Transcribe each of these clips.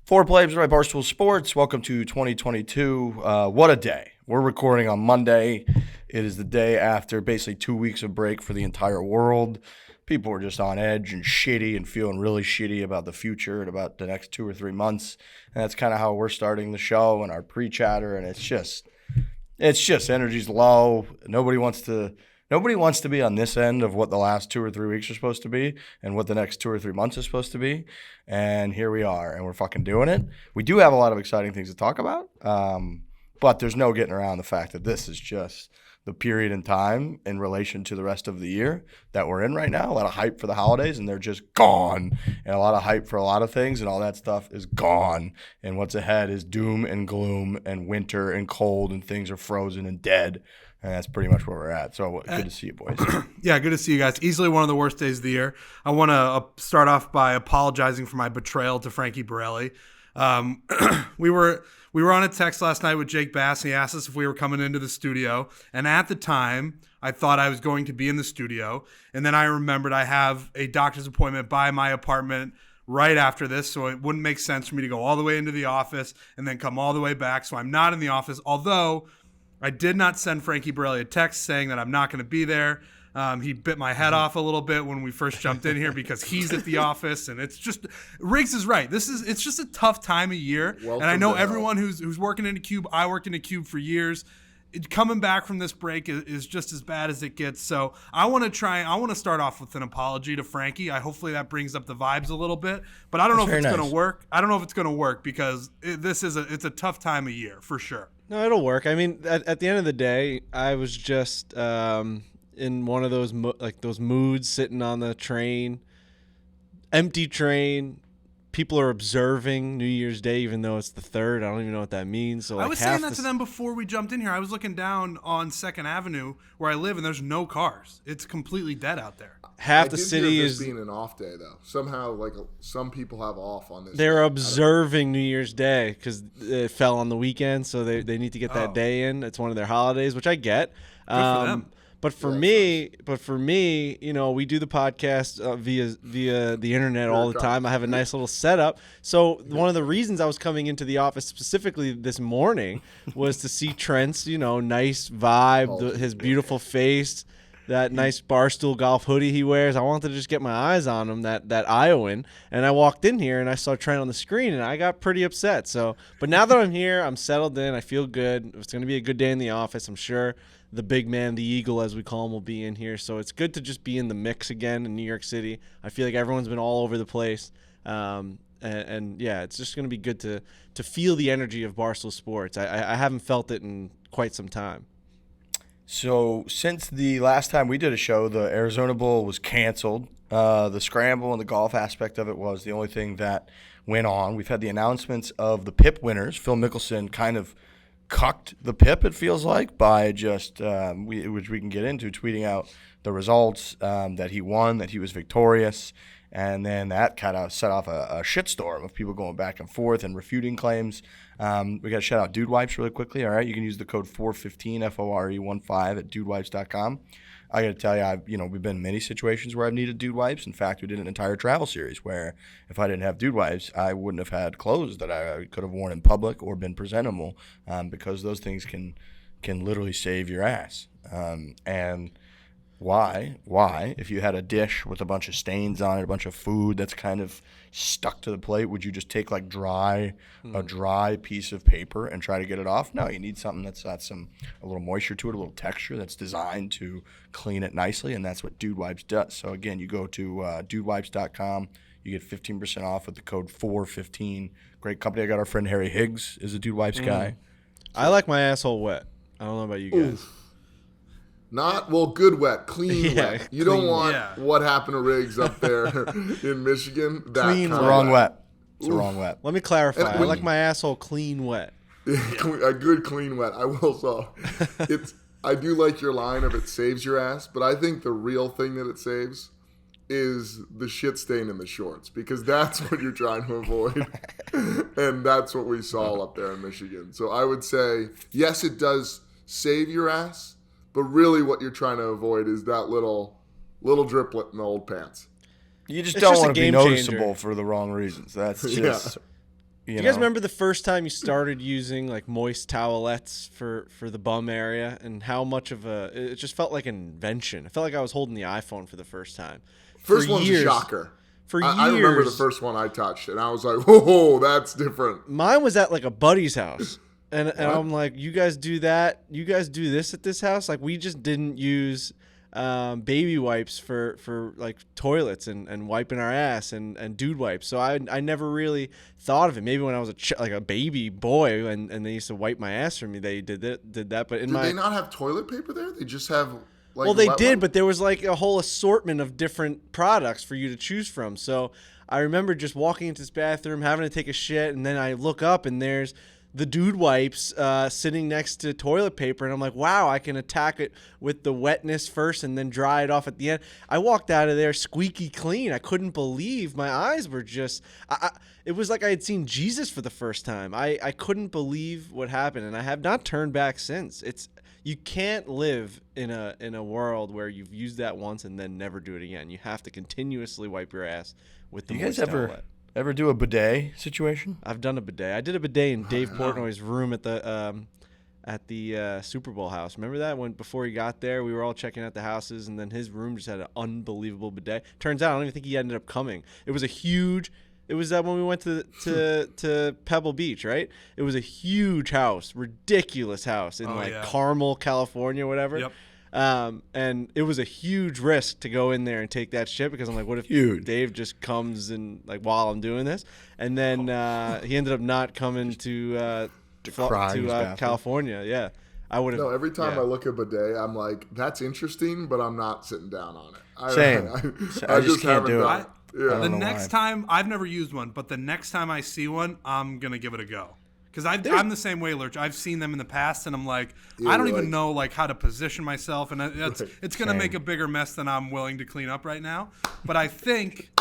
Fore Play by Barstool Sports. Welcome to 2022. What a day. We're recording on Monday. It is the day after basically 2 weeks of break for the entire world. People were just on edge and shitty and feeling really shitty about the future and about the next 2 or 3 months. And that's kind of how we're starting the show and our pre-chatter. And it's just energy's low. Nobody wants to be on this end of what the last 2 or 3 weeks are supposed to be and what the next 2 or 3 months is supposed to be. And here we are, and we're fucking doing it. We do have a lot of exciting things to talk about, but there's no getting around the fact that this is just the period in time in relation to the rest of the year that we're in right now. A lot of hype for the holidays, and they're just gone. And a lot of hype for a lot of things, and all that stuff is gone. And what's ahead is doom and gloom and winter and cold, and things are frozen and dead. And that's pretty much where we're at. So good to see you, boys. Yeah, good to see you guys. Easily one of the worst days of the year. I want to start off by apologizing for my betrayal to Frankie Borelli. We were on a text last night with Jake Bass, and he asked us if we were coming into the studio. And at the time, I thought I was going to be in the studio. And then I remembered I have a doctor's appointment by my apartment right after this, so it wouldn't make sense for me to go all the way into the office and then come all the way back. So I'm not in the office, although I did not send Frankie Borelli a text saying that I'm not going to be there. He bit my head off a little bit when we first jumped in here because he's at the office, and it's just Riggs is right. It's just a tough time of year, and I know everyone who's working in a cube. I worked in a cube for years. Coming back from this break is just as bad as it gets. So I want to start off with an apology to Frankie. Hopefully that brings up the vibes a little bit, but I don't know if it's going to work. I don't know if it's going to work because it's a tough time of year for sure. No, it'll work. I mean, at the end of the day, I was just in one of those those moods, sitting on the train, empty train. People are observing New Year's Day, even though it's the 3rd. I don't even know what that means. So I was saying that to them before we jumped in here. I was looking down on 2nd Avenue where I live, and there's no cars. It's completely dead out there. Half the city is being an off day, though. Somehow, some people have off on this. They're observing New Year's Day because it fell on the weekend, so they need to get that day in. It's one of their holidays, which I get. Good for them. But for me, you know, we do the podcast via the internet all the time. I have a nice little setup. So one of the reasons I was coming into the office specifically this morning was to see Trent's, nice vibe, his beautiful face, that nice Barstool golf hoodie he wears. I wanted to just get my eyes on him, that Iowan. And I walked in here and I saw Trent on the screen and I got pretty upset. But now that I'm here, I'm settled in. I feel good. It's going to be a good day in the office, I'm sure. The big man, the eagle, as we call him, will be in here. So it's good to just be in the mix again in New York City. I feel like everyone's been all over the place. And yeah, it's just going to be good to feel the energy of Barstool Sports. I haven't felt it in quite some time. So since the last time we did a show, the Arizona Bowl was canceled. The scramble and the golf aspect of it was the only thing that went on. We've had the announcements of the PIP winners. Phil Mickelson kind of cucked the PIP, it feels like, by just, which we can get into, tweeting out the results, that he won, that he was victorious. And then that kind of set off a shitstorm of people going back and forth and refuting claims. We got to shout out Dude Wipes really quickly. All right, you can use the code FORE15, FORE15 at dudewipes.com. I got to tell you, we've been in many situations where I've needed Dude Wipes. In fact, we did an entire travel series where if I didn't have Dude Wipes, I wouldn't have had clothes that I could have worn in public or been presentable, because those things can literally save your ass. And why, if you had a dish with a bunch of stains on it, a bunch of food that's kind of stuck to the plate, would you just take a dry piece of paper and try to get it off? No, you need something that's got a little moisture to it, a little texture that's designed to clean it nicely, and that's what Dude Wipes does. So again, you go to dudewipes.com. You get 15% off with the code FORE15. Great company. I got our friend Harry Higgs is a Dude Wipes guy. I like my asshole wet. I don't know about you guys. Good wet, clean wet. You don't want what happened to Riggs up there in Michigan. Clean, wrong wet. It's a wrong wet. Let me clarify. I like my asshole clean wet. A good clean wet. I will. I do like your line of it saves your ass, but I think the real thing that it saves is the shit stain in the shorts, because that's what you're trying to avoid. And that's what we saw up there in Michigan. So I would say, yes, it does save your ass, but really what you're trying to avoid is that little driplet in the old pants. You just don't want to be noticeable for the wrong reasons. That's just Do you guys remember the first time you started using like moist towelettes for the bum area, and how much of it just felt like an invention? I felt like I was holding the iPhone for the first time. First one's a shocker. I remember the first one I touched, and I was like, whoa, that's different. Mine was at like a buddy's house. And I'm like, you guys do that? You guys do this at this house? Like, we just didn't use baby wipes for like toilets and wiping our ass and dude wipes. So I never really thought of it. Maybe when I was like a baby boy and they used to wipe my ass for me, they did that. But did they not have toilet paper there? They just have like. Well, they did, but there was like a whole assortment of different products for you to choose from. So I remember just walking into this bathroom, having to take a shit, and then I look up and there's the dude wipes sitting next to toilet paper, and I'm like, wow, I can attack it with the wetness first and then dry it off at the end. I walked out of there squeaky clean. I couldn't believe my eyes were just it was like I had seen Jesus for the first time. I couldn't believe what happened, and I have not turned back since. You can't live in a world where you've used that once and then never do it again. You have to continuously wipe your ass with the moist towelette. Ever do a bidet situation? I've done a bidet. I did a bidet in Dave Portnoy's room at the Super Bowl house. Remember that before he got there, we were all checking out the houses, and then his room just had an unbelievable bidet. Turns out I don't even think he ended up coming. It was when we went to Pebble Beach, right? It was a huge house, ridiculous house in Carmel, California, whatever. Yep. And it was a huge risk to go in there and take that shit, because I'm like, what if Dave just comes and like while I'm doing this? And then he ended up not coming to California. Yeah, I would have. No, every time I look at bidet, I'm like, that's interesting, but I'm not sitting down on it. Same. I just can't do it. The next time, I've never used one, but the next time I see one, I'm gonna give it a go. Because I'm the same way, Lurch. I've seen them in the past, and I'm like, I don't even know like how to position myself, and it's going to make a bigger mess than I'm willing to clean up right now. But I think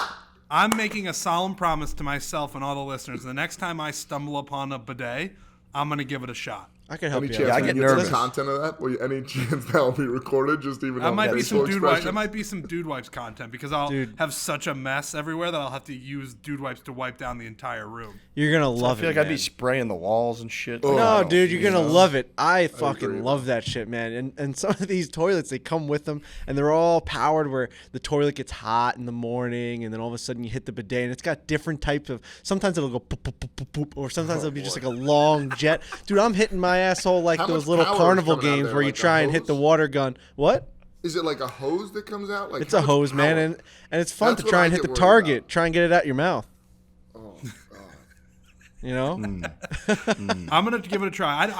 I'm making a solemn promise to myself and all the listeners. The next time I stumble upon a bidet, I'm going to give it a shot. I can help any you. Chance I get nervous. Content of that? Any chance that will be recorded? Just even that might be some dude wipes. That might be some dude wipes content, because I'll have such a mess everywhere that I'll have to use dude wipes to wipe down the entire room. You're gonna love it. I feel like I'd be spraying the walls and shit. No, dude, you're gonna love it. I fucking love that shit, man. And some of these toilets, they come with them, and they're all powered where the toilet gets hot in the morning, and then all of a sudden you hit the bidet, and it's got different types of. Sometimes it'll go poop, poop, poop, poop, poop, or sometimes it'll be just like a long jet. Dude, I'm hitting my asshole like those little carnival games where you try and hit the water gun. What? Is it like a hose that comes out? Like, it's a hose, man, and it's fun to try and hit the target. Try and get it out your mouth. Oh, God. You know? I'm gonna give it a try.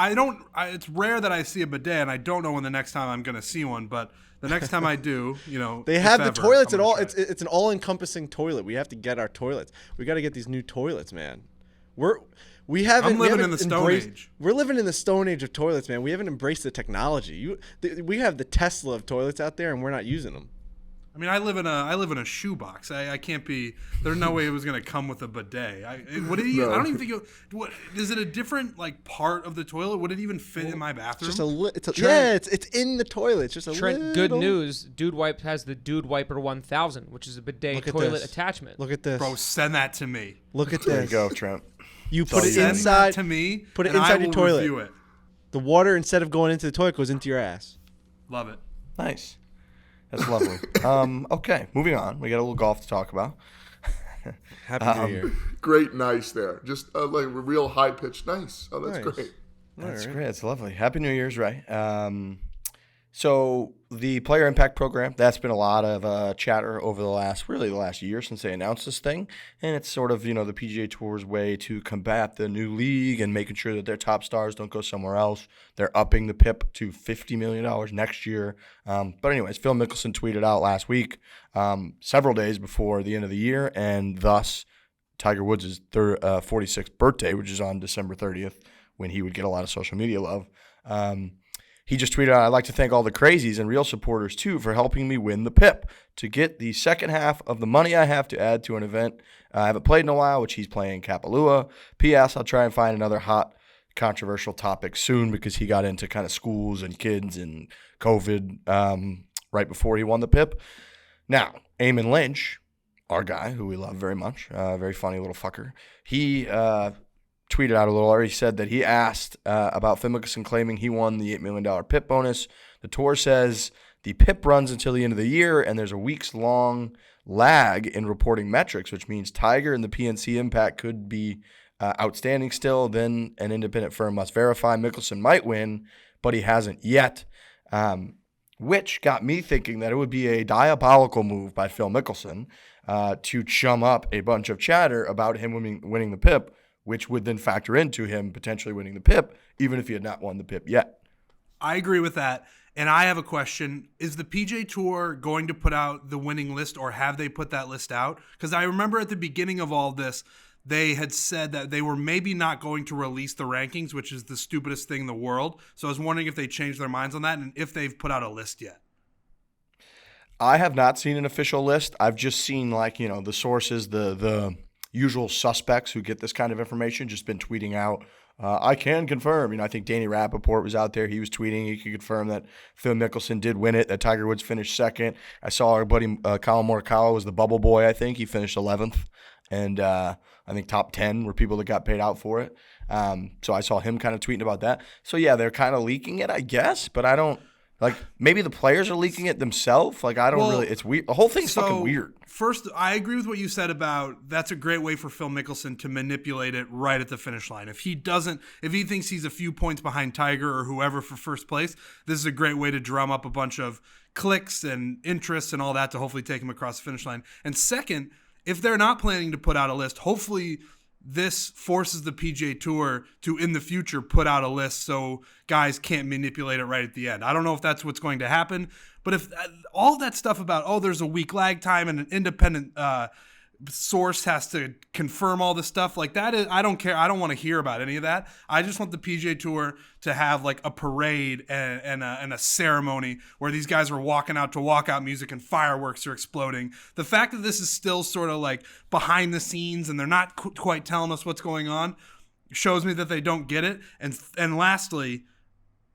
It's rare that I see a bidet, and I don't know when the next time I'm gonna see one, but the next time I do, they have the toilets at all. It's an all-encompassing toilet. We have to get our toilets. We got to get these new toilets, man. I'm living in the Stone Age. We're living in the Stone Age of toilets, man. We haven't embraced the technology. We have the Tesla of toilets out there, and we're not using them. I mean, I live in a shoebox. I can't be. There's no way it was going to come with a bidet. I don't even think. Is it a different like part of the toilet? Would it even fit in my bathroom? It's in the toilet. It's just a Trent, little. good news. Dude Wipe has the Dude Wiper 1000, which is a bidet toilet attachment. Look at this, bro. Send that to me. Look at this. There you go, Trent. You put it inside to me. Put it inside your toilet. Review it. The water, instead of going into the toilet, goes into your ass. Love it. Nice. That's lovely. Okay, moving on. We got a little golf to talk about. Happy New Year. Great, nice there. Just like a real high pitch, nice. Oh, that's great. That's great. That's lovely. Happy New Year's, right? So the Player Impact Program, that's been a lot of chatter over the last year since they announced this thing. And it's sort of, the PGA Tour's way to combat the new league and making sure that their top stars don't go somewhere else. They're upping the PIP to $50 million next year. But anyways, Phil Mickelson tweeted out last week, several days before the end of the year, and thus Tiger Woods' 46th birthday, which is on December 30th, when he would get a lot of social media love. He just tweeted out, I'd like to thank all the crazies and real supporters, too, for helping me win the PIP to get the second half of the money I have to add to an event I haven't played in a while, which he's playing Kapalua. P.S. I'll try and find another hot, controversial topic soon, because he got into kind of schools and kids and COVID right before he won the PIP. Now, Eamon Lynch, our guy, who we love very much, very funny little fucker, he tweeted out a little earlier. He said that he asked about Phil Mickelson claiming he won the $8 million PIP bonus. The tour says the PIP runs until the end of the year, and there's a weeks-long lag in reporting metrics, which means Tiger and the PNC impact could be outstanding still. Then an independent firm must verify. Mickelson might win, but he hasn't yet, which got me thinking that it would be a diabolical move by Phil Mickelson to chum up a bunch of chatter about him winning the PIP, which would then factor into him potentially winning the PIP, even if he had not won the PIP yet. I agree with that. And I have a question. Is the PJ Tour going to put out the winning list, or have they put that list out? Because I remember at the beginning of all this, they had said that they were maybe not going to release the rankings, which is the stupidest thing in the world. So I was wondering if they changed their minds on that and if they've put out a list yet. I have not seen an official list. I've just seen the sources, the usual suspects who get this kind of information, just been tweeting out, I can confirm. I think Danny Rappaport was out there. He was tweeting. He could confirm that Phil Mickelson did win it, that Tiger Woods finished second. I saw our buddy Colin Morikawa was the bubble boy, I think. He finished 11th. And I think top 10 were people that got paid out for it. So I saw him kind of tweeting about that. So, yeah, they're kind of leaking it, I guess. But I don't – maybe the players are leaking it themselves. I don't really – it's weird. The whole thing's fucking weird. First, I agree with what you said about that's a great way for Phil Mickelson to manipulate it right at the finish line. If he thinks he's a few points behind Tiger or whoever for first place, this is a great way to drum up a bunch of clicks and interests and all that to hopefully take him across the finish line. And second, if they're not planning to put out a list, hopefully this forces the PGA Tour to, in the future, put out a list so guys can't manipulate it right at the end. I don't know if that's what's going to happen, but if all that stuff about, there's a week lag time and an independent source has to confirm all this stuff like that, I don't care. I don't want to hear about any of that. I just want the PGA Tour to have a parade and a ceremony where these guys are walking out to walkout music and fireworks are exploding. The fact that this is still sort of behind the scenes and they're not quite telling us what's going on shows me that they don't get it. And lastly,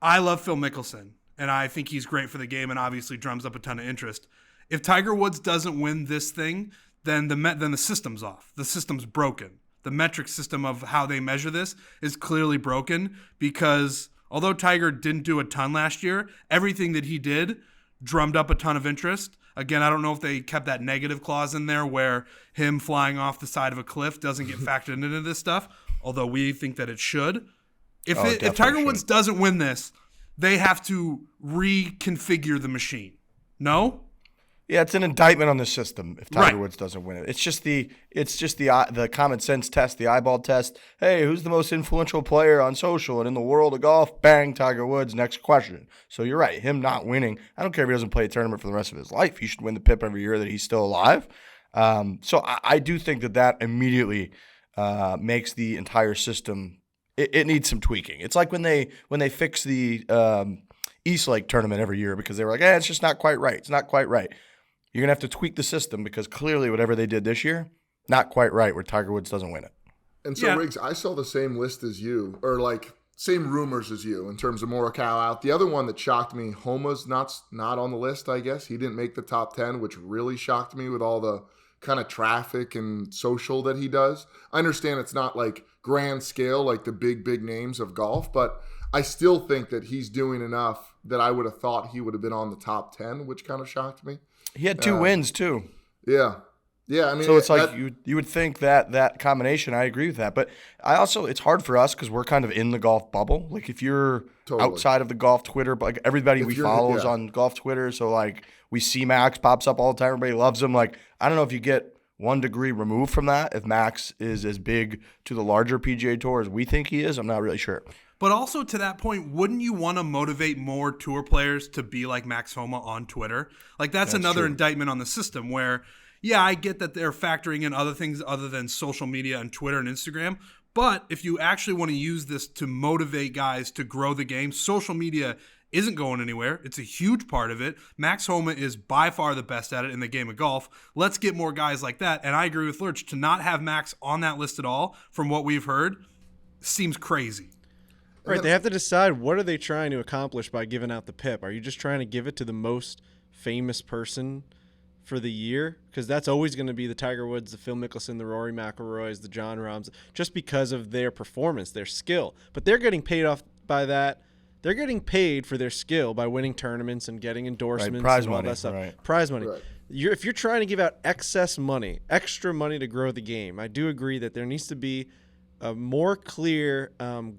I love Phil Mickelson and I think he's great for the game and obviously drums up a ton of interest. If Tiger Woods doesn't win this thing, then the system's off. The system's broken. The metric system of how they measure this is clearly broken because although Tiger didn't do a ton last year, everything that he did drummed up a ton of interest. Again, I don't know if they kept that negative clause in there where him flying off the side of a cliff doesn't get factored into this stuff, although we think that it should. If Tiger Woods doesn't win this, they have to reconfigure the machine. No? Yeah, it's an indictment on the system if Tiger Woods doesn't win it. It's just the common sense test, the eyeball test. Hey, who's the most influential player on social and in the world of golf? Bang, Tiger Woods. Next question. So you're right. Him not winning, I don't care if he doesn't play a tournament for the rest of his life. He should win the PIP every year that he's still alive. So I do think that immediately makes the entire system. It needs some tweaking. It's like when they fix the East Lake tournament every year because they were like, it's just not quite right. It's not quite right. You're going to have to tweak the system because clearly whatever they did this year, not quite right where Tiger Woods doesn't win it. And so, Riggs, I saw the same list as you, or same rumors as you in terms of Morikawa out. The other one that shocked me, Homa's not on the list, I guess. He didn't make the top 10, which really shocked me with all the kind of traffic and social that he does. I understand it's not grand scale like the big names of golf, but I still think that he's doing enough that I would have thought he would have been on the top 10, which kind of shocked me. He had 2 wins too. Yeah. I mean, so it's you would think that combination. I agree with that, but it's hard for us because we're kind of in the golf bubble. If you're outside of the golf Twitter, but everybody we follow is on golf Twitter, so we see Max pops up all the time. Everybody loves him. I don't know if you get 1 degree removed from that. If Max is as big to the larger PGA Tour as we think he is, I'm not really sure. But also to that point, wouldn't you want to motivate more tour players to be like Max Homa on Twitter? That's another indictment on the system where, I get that they're factoring in other things other than social media and Twitter and Instagram. But if you actually want to use this to motivate guys to grow the game, social media isn't going anywhere. It's a huge part of it. Max Homa is by far the best at it in the game of golf. Let's get more guys like that. And I agree with Lurch. To not have Max on that list at all, from what we've heard, seems crazy. Right, they have to decide what are they trying to accomplish by giving out the PIP. Are you just trying to give it to the most famous person for the year, because that's always going to be the Tiger Woods, the Phil Mickelson, the Rory McIlroys, the John Rahms, just because of their performance, their skill. But they're getting paid off by that. They're getting paid for their skill by winning tournaments and getting endorsements, prize and all money, that stuff. right. Prize money. Right. If you're trying to give out excess money, extra money to grow the game, I do agree that there needs to be a more clear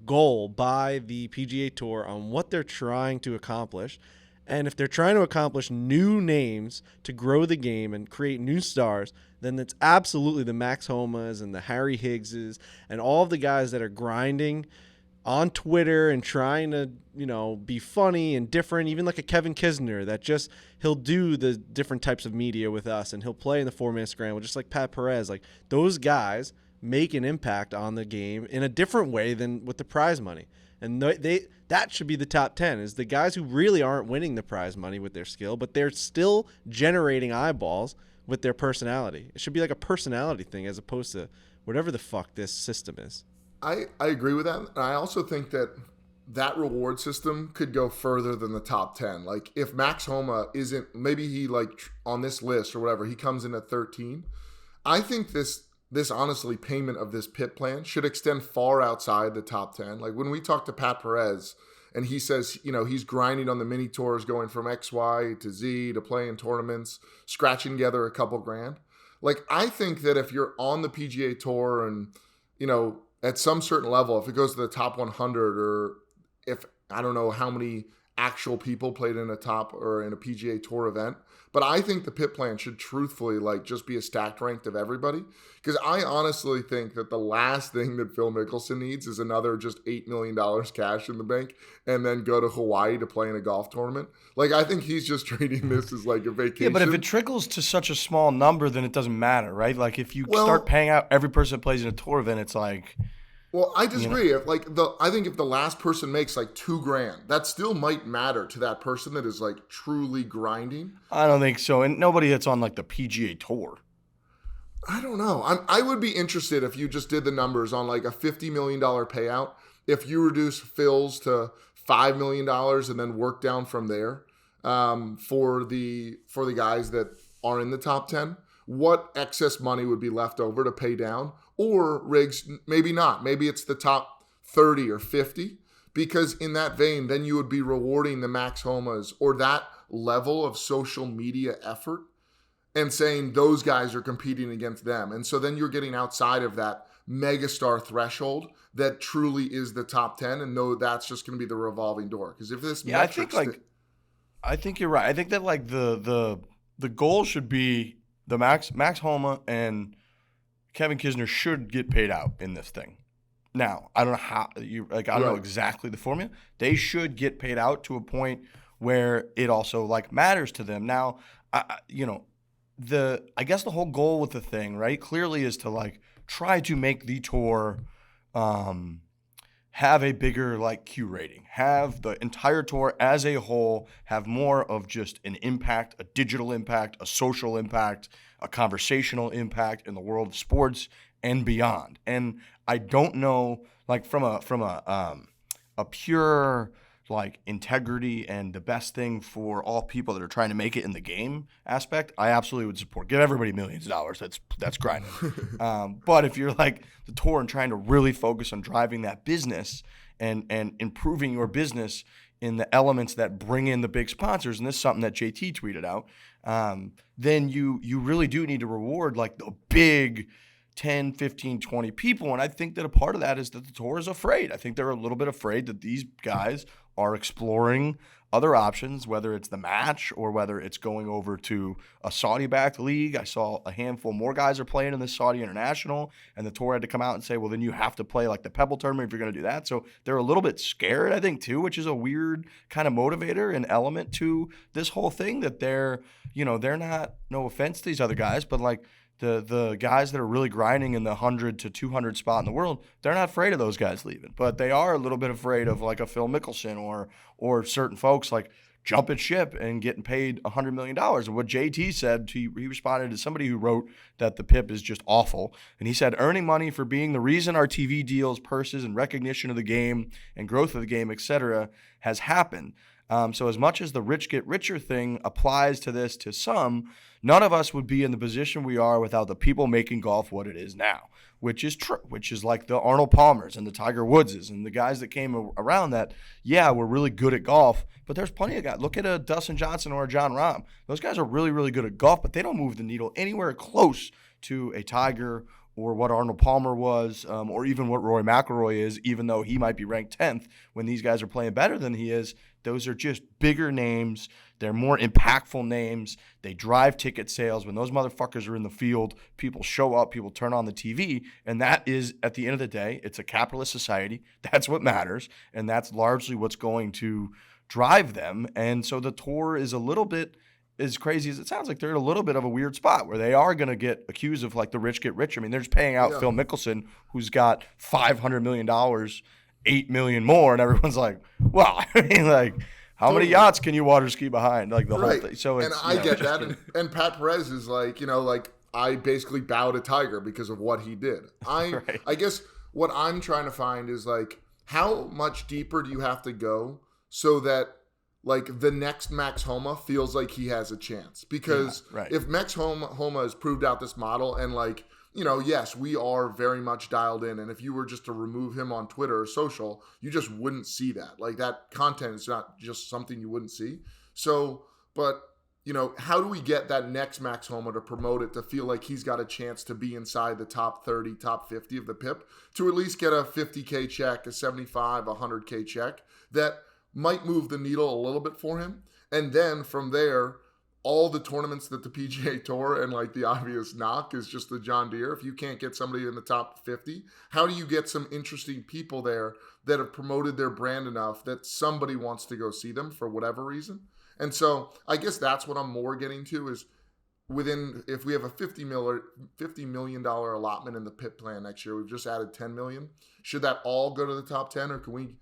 goal by the PGA Tour on what they're trying to accomplish. And if they're trying to accomplish new names to grow the game and create new stars, then it's absolutely the Max Homas and the Harry Higgses and all of the guys that are grinding on Twitter and trying to, be funny and different, even like a Kevin Kisner that just, he'll do the different types of media with us and he'll play in the 4-man scramble, just like Pat Perez. Like, those guys make an impact on the game in a different way than with the prize money. And that should be the top 10, is the guys who really aren't winning the prize money with their skill, but they're still generating eyeballs with their personality. It should be like a personality thing as opposed to whatever the fuck this system is. I agree with that. And I also think that reward system could go further than the top 10. Like, if Max Homa isn't, maybe he on this list or whatever, he comes in at 13. I think this honestly payment of this PIP plan should extend far outside the top 10. Like, when we talk to Pat Perez and he says, he's grinding on the mini tours, going from XY to Z to playing tournaments, scratching together a couple grand. Like, I think that if you're on the PGA Tour and, at some certain level, if it goes to the top 100, or if, I don't know how many actual people played in a top or in a PGA Tour event, but I think the PIP plan should truthfully just be a stacked ranked of everybody. Because I honestly think that the last thing that Phil Mickelson needs is another just $8 million cash in the bank and then go to Hawaii to play in a golf tournament. Like, I think he's just treating this as like a vacation. Yeah, but if it trickles to such a small number, then it doesn't matter, right? Like, if you start paying out every person that plays in a tour event, it's like... Well, I disagree. I think if the last person makes $2,000, that still might matter to that person that is truly grinding. I don't think so. And nobody that's on the PGA Tour. I don't know. I would be interested if you just did the numbers on a $50 million payout. If you reduce Phil's to $5 million and then work down from there for the guys that are in the top 10, what excess money would be left over to pay down? Or, Riggs, maybe not. Maybe it's the top 30 or 50, because in that vein, then you would be rewarding the Max Homas or that level of social media effort and saying those guys are competing against them. And so then you're getting outside of that megastar threshold that truly is the top 10, and that's just going to be the revolving door. Because if this I think you're right. I think that the goal should be the Max Homa and Kevin Kisner should get paid out in this thing. Now, I don't know how I don't know exactly the formula. They should get paid out to a point where it also matters to them. Now, I guess the whole goal with the thing, right, clearly is to try to make the tour have a bigger Q rating, have the entire tour as a whole have more of just an impact, a digital impact, a social impact, a conversational impact in the world of sports and beyond. And I don't know, from a pure integrity and the best thing for all people that are trying to make it in the game aspect, I absolutely would support. Give everybody millions of dollars. That's grinding. But if you're the tour and trying to really focus on driving that business and improving your business in the elements that bring in the big sponsors, and this is something that JT tweeted out, then you really do need to reward the big 10, 15, 20 people. And I think that a part of that is that the tour is afraid. I think they're a little bit afraid that these guys are exploring other options, whether it's the match or whether it's going over to a Saudi-backed league. I saw a handful more guys are playing in the Saudi International, and the tour had to come out and say, well, then you have to play the Pebble tournament if you're going to do that. So they're a little bit scared, I think, too, which is a weird kind of motivator and element to this whole thing, that they're not, no offense to these other guys, but the guys that are really grinding in the 100 to 200 spot in the world, they're not afraid of those guys leaving, but they are a little bit afraid of a Phil Mickelson or certain folks jumping ship and getting paid $100 million. And what JT said, he responded to somebody who wrote that the PIP is just awful. And he said, earning money for being the reason our TV deals, purses, and recognition of the game and growth of the game, etc., has happened. So as much as the rich get richer thing applies to this to some, none of us would be in the position we are without the people making golf what it is now, which is true, which is like the Arnold Palmers and the Tiger Woodses and the guys that came around that, yeah, we're really good at golf, but there's plenty of guys. Look at a Dustin Johnson or a John Rahm. Those guys are really, really good at golf, but they don't move the needle anywhere close to a Tiger or what Arnold Palmer was, or even what Rory McIlroy is, even though he might be ranked 10th when these guys are playing better than he is. Those are just bigger names. They're more impactful names. They drive ticket sales. When those motherfuckers are in the field, people show up, people turn on the TV, and that is, at the end of the day, it's a capitalist society. That's what matters, and that's largely what's going to drive them. And so the tour is a little bit, as crazy as it sounds, like they're in a little bit of a weird spot where they are going to get accused of like the rich get richer. I mean, they're just paying out Phil Mickelson, who's got $500 million, $8 million more, and everyone's like, well, I mean, like, how many yachts can you water ski behind? Like the whole thing. So it's, and I get that. And Pat Perez is like, like I basically bow to Tiger because of what he did. I guess what I'm trying to find is like, how much deeper do you have to go so that like the next Max Homa feels like he has a chance? Because if Max Homa has proved out this model and like, yes, we are very much dialed in. And if you were just to remove him on Twitter or social, you just wouldn't see that. Like that content is not just something you wouldn't see. So, but how do we get that next Max Homa to promote it to feel like he's got a chance to be inside the top 30, top 50 of the PIP, to at least get a 50K check, a 75, a 100K check that might move the needle a little bit for him. And then from there, all the tournaments that the PGA Tour and like the obvious knock is just the John Deere. If you can't get somebody in the top 50, how do you get some interesting people there that have promoted their brand enough that somebody wants to go see them for whatever reason? And so I guess that's what I'm more getting to is if we have a $50 million allotment in the PIP plan next year, we've just added 10 million. Should that all go to the top 10, or can we,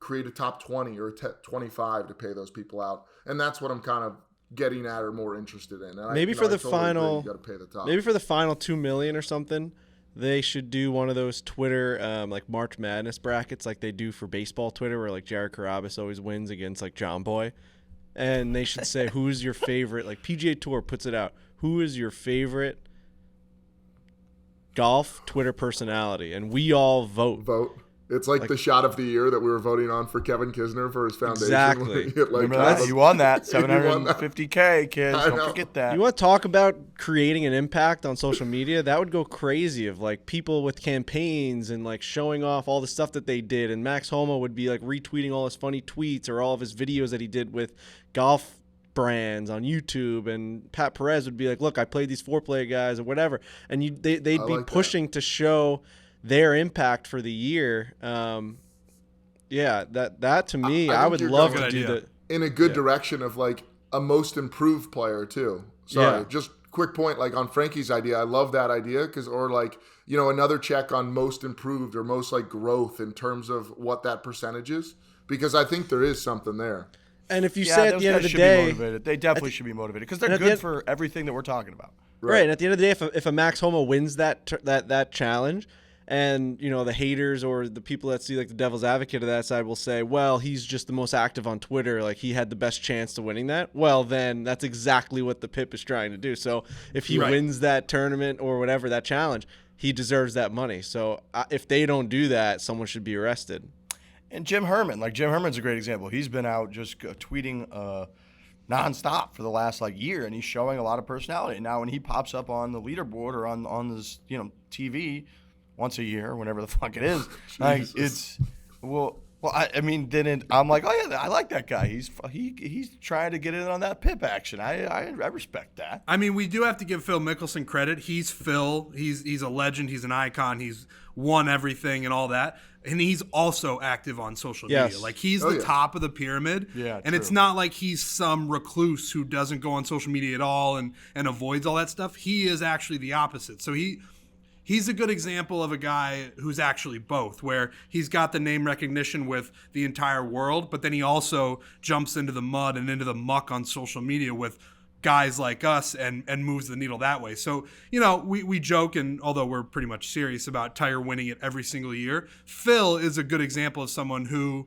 create a top 20 or 25 to pay those people out? And that's what I'm kind of getting at or more interested in. And maybe for the final, you got to pay the top. Maybe for the final 2 million or something, they should do one of those Twitter like March Madness brackets like they do for baseball Twitter, where like Jared Carabas always wins against like John Boy, and they should say who's your favorite. Like PGA Tour puts it out. Who is your favorite golf Twitter personality? And we all vote. It's like the shot of the year that we were voting on for Kevin Kisner for his foundation. Exactly. Remember that? You won that. $750K, kids. Don't forget that. You want to talk about creating an impact on social media? That would go crazy of like people with campaigns and like showing off all the stuff that they did. And Max Homa would be like retweeting all his funny tweets or all of his videos that he did with golf brands on YouTube, and Pat Perez would be like, look, I played these 4Play guys or whatever. And they'd be like pushing to show their impact for the year. That to me, I would love to do that in a good direction of like a most improved player too. Sorry, just quick point, like on Frankie's idea, I love that idea or like, another check on most improved or most like growth in terms of what that percentage is, because I think there is something there. And if you say at the end of the day, they definitely should be motivated because they're good for everything that we're talking about. Right. And at the end of the day, if a Max Homa wins that challenge, and the haters or the people that see like the devil's advocate of that side will say, well, he's just the most active on Twitter, like he had the best chance to winning that. Well, then that's exactly what the PIP is trying to do. So if he wins that tournament or whatever, that challenge, he deserves that money. So if they don't do that, someone should be arrested. And Jim Herman's a great example. He's been out just tweeting nonstop for the last like year, and he's showing a lot of personality. Now when he pops up on the leaderboard or on this TV once a year, whenever the fuck it is, like it's I'm like, oh yeah, I like that guy. He's trying to get in on that PIP action. I respect that. I mean, we do have to give Phil Mickelson credit. He's Phil. He's a legend. He's an icon. He's won everything and all that. And he's also active on social media. Like he's the top of the pyramid. Yeah, and it's not like he's some recluse who doesn't go on social media at all and avoids all that stuff. He is actually the opposite. So he's a good example of a guy who's actually both, where he's got the name recognition with the entire world, but then he also jumps into the mud and into the muck on social media with guys like us and moves the needle that way. So, we joke, and although we're pretty much serious about Tiger winning it every single year, Phil is a good example of someone who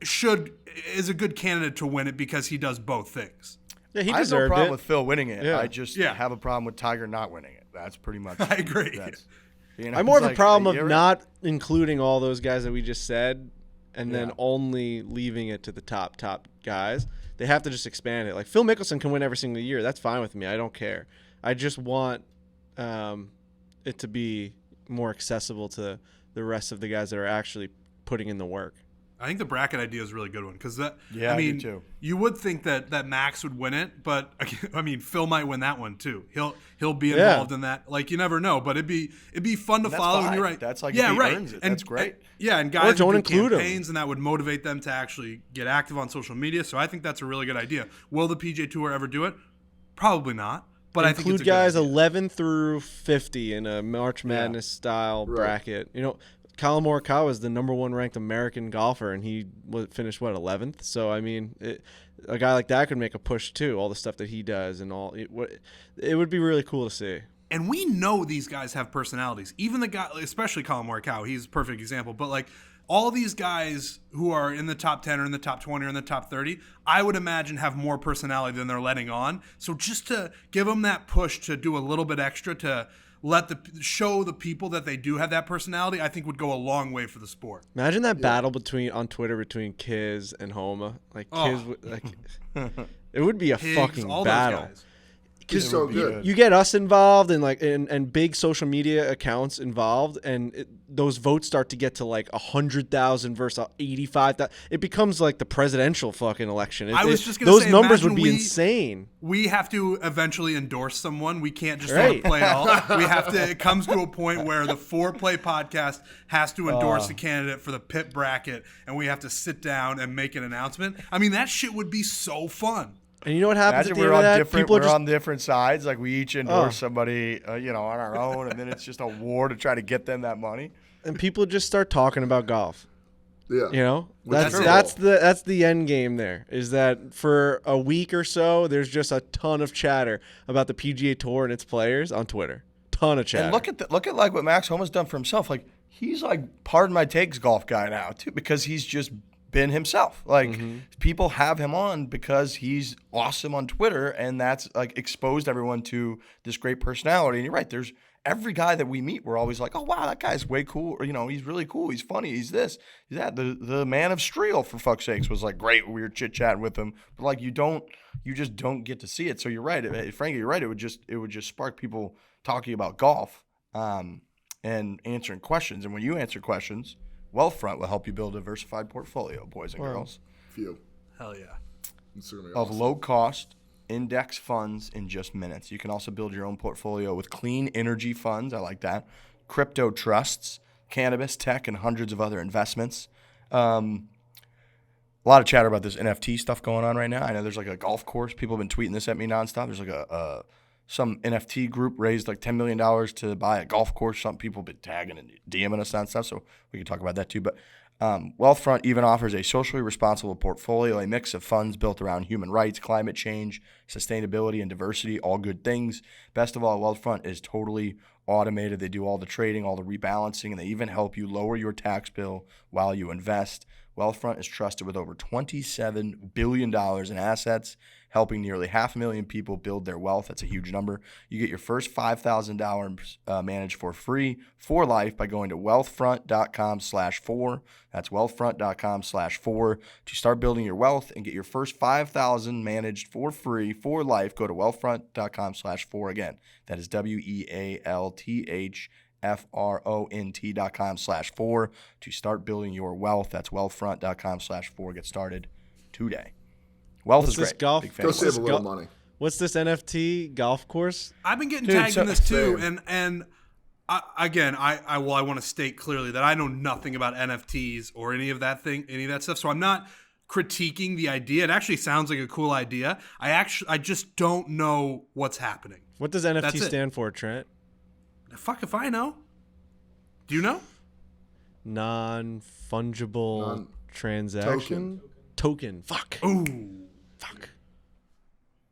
is a good candidate to win it because he does both things. Yeah, he I have no deserved problem it. with Phil winning it. Yeah. I just have a problem with Tiger not winning it. That's pretty much. I agree. I'm more of a problem of you're not including all those guys that we just said, and then Yeah. only leaving it to the top guys. They have to just expand it. Like Phil Mickelson can win every single year. That's fine with me. I don't care. I just want it to be more accessible to the rest of the guys that are actually putting in the work. I think the bracket idea is a really good one because I do mean, too. you would think that Max would win it, but I mean, Phil might win that one too. He'll be involved in that. Like you never know, but it'd be fun to That's follow. fine. And you're right. That's like yeah, if he right. earns it. And, that's great. and guys don't would do include 'em. campaigns, and that would motivate them to actually get active on social media. So I think that's a really good idea. Will the PGA Tour ever do it? Probably not. But I think Include it's a good guys idea. 11 through 50 in a March Madness style bracket. You know, Colin Morikawa is the number 1 ranked American golfer, and he finished 11th. So I mean, a guy like that could make a push too. All the stuff that he does and all, it would be really cool to see. And we know these guys have personalities. Even the guy, especially Colin Morikawa, he's a perfect example. But like all these guys who are in the top 10 or in the top 20 or in the top 30, I would imagine have more personality than they're letting on. So just to give them that push to do a little bit extra to show the people that they do have that personality, I think would go a long way for the sport. Imagine that battle on Twitter between Kiz and Homa. Like Kiz, it would be a Higgs, fucking all battle. those guys. He's so good. You get us involved and big social media accounts involved, and those votes start to get to like 100,000 versus 85,000. It becomes like the presidential fucking election. I was just gonna those say, numbers would imagine be we- insane. We have to eventually endorse someone. We can't just Right. play it all. We have to. It comes to a point where the Foreplay podcast has to endorse the candidate for the pit bracket, and we have to sit down and make an announcement. I mean, that shit would be so fun. And you know what happens Imagine at the we're end on of that? different. People are We're just on different sides. Like we each endorse somebody, on our own, and then it's just a war to try to get them that money. and people just start talking about golf. Yeah. You know, Which is that's the end game. There is that for a week or so, there's just a ton of chatter about the PGA Tour and its players on Twitter. Ton of chatter. And look at like what Max Homa's done for himself. Like he's like, pardon my takes, golf guy now too, because he's just been himself. Like people have him on because he's awesome on Twitter, and that's like exposed everyone to this great personality. And you're right. There's every guy that we meet, we're always like, oh wow, that guy's way cool. Or, he's really cool. He's funny. He's this. He's that. The man of Streel, for fuck's sakes, was like great. We were chit chatting with him, but like you just don't get to see it. So you're right, Frankie. You're right. It would just spark people talking about golf, and answering questions. And when you answer questions, Wealthfront will help you build a diversified portfolio, boys and girls, Few. Hell yeah. It's gonna be of awesome. low-cost index funds in just minutes. You can also build your own portfolio with clean energy funds. I like that. Crypto trusts, cannabis, tech, and hundreds of other investments. A lot of chatter about this NFT stuff going on right now. I know there's like a golf course. People have been tweeting this at me nonstop. There's like some NFT group raised like $10 million to buy a golf course. Some people have been tagging and DMing us on stuff, so we can talk about that too. But Wealthfront even offers a socially responsible portfolio, a mix of funds built around human rights, climate change, sustainability, and diversity, all good things. Best of all, Wealthfront is totally automated. They do all the trading, all the rebalancing, and they even help you lower your tax bill while you invest. Wealthfront is trusted with over $27 billion in assets, helping nearly 500,000 people build their wealth. That's a huge number. You get your first $5,000 managed for free for life by going to wealthfront.com/4. That's wealthfront.com/4 to start building your wealth and get your first $5,000 managed for free for life. Go to wealthfront.com/4 again. That is WEALTHFRONT.com/4 to start building your wealth. That's wealthfront.com/4. Get started today. Wealth What's is this great. golf- Big fan. Go What's save this a little money. What's this NFT golf course? I've been getting Dude, tagged so- in this too, Same. and I want to state clearly that I know nothing about NFTs or any of that stuff. So I'm not critiquing the idea. It actually sounds like a cool idea. I just don't know what's happening. What does NFT That's it. stand for, Trent? Fuck if I know. Do you know? Non-fungible transaction token. Fuck. Ooh. Fuck.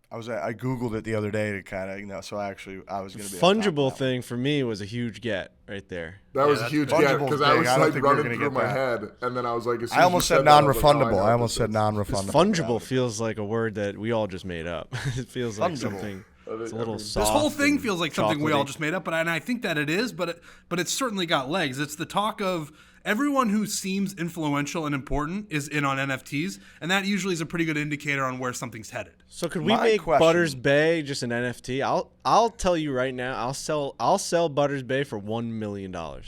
I googled it the other day to kind of so I was going to be fungible thing for me was a huge get right there. That was a huge get because I was like running through my head, and then I was like, I almost said non-refundable. I almost said non-refundable. Fungible feels like a word that we all just made up. It feels like something. It's a little soft. This whole thing feels like something we all chocolatey. just made up, and I think that it is, but it's certainly got legs. It's the talk of everyone who seems influential and important is in on NFTs, and that usually is a pretty good indicator on where something's headed. So could we make Butters Bay just an NFT? I'll tell you right now, I'll sell Butters Bay for $1 million. Let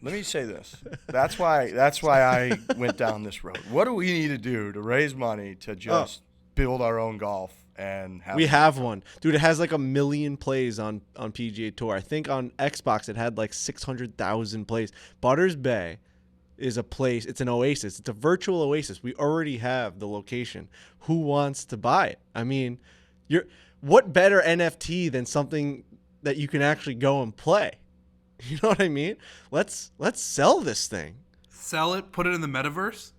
me say this. That's why I went down this road. What do we need to do to raise money to just build our own golf and have We have one. Dude, it has like 1 million plays on PGA Tour. I think on Xbox it had like 600,000 plays. Butters Bay is a place, it's an oasis. It's a virtual oasis. We already have the location. Who wants to buy it? I mean, what better NFT than something that you can actually go and play? You know what I mean? Let's sell this thing. Sell it, put it in the metaverse.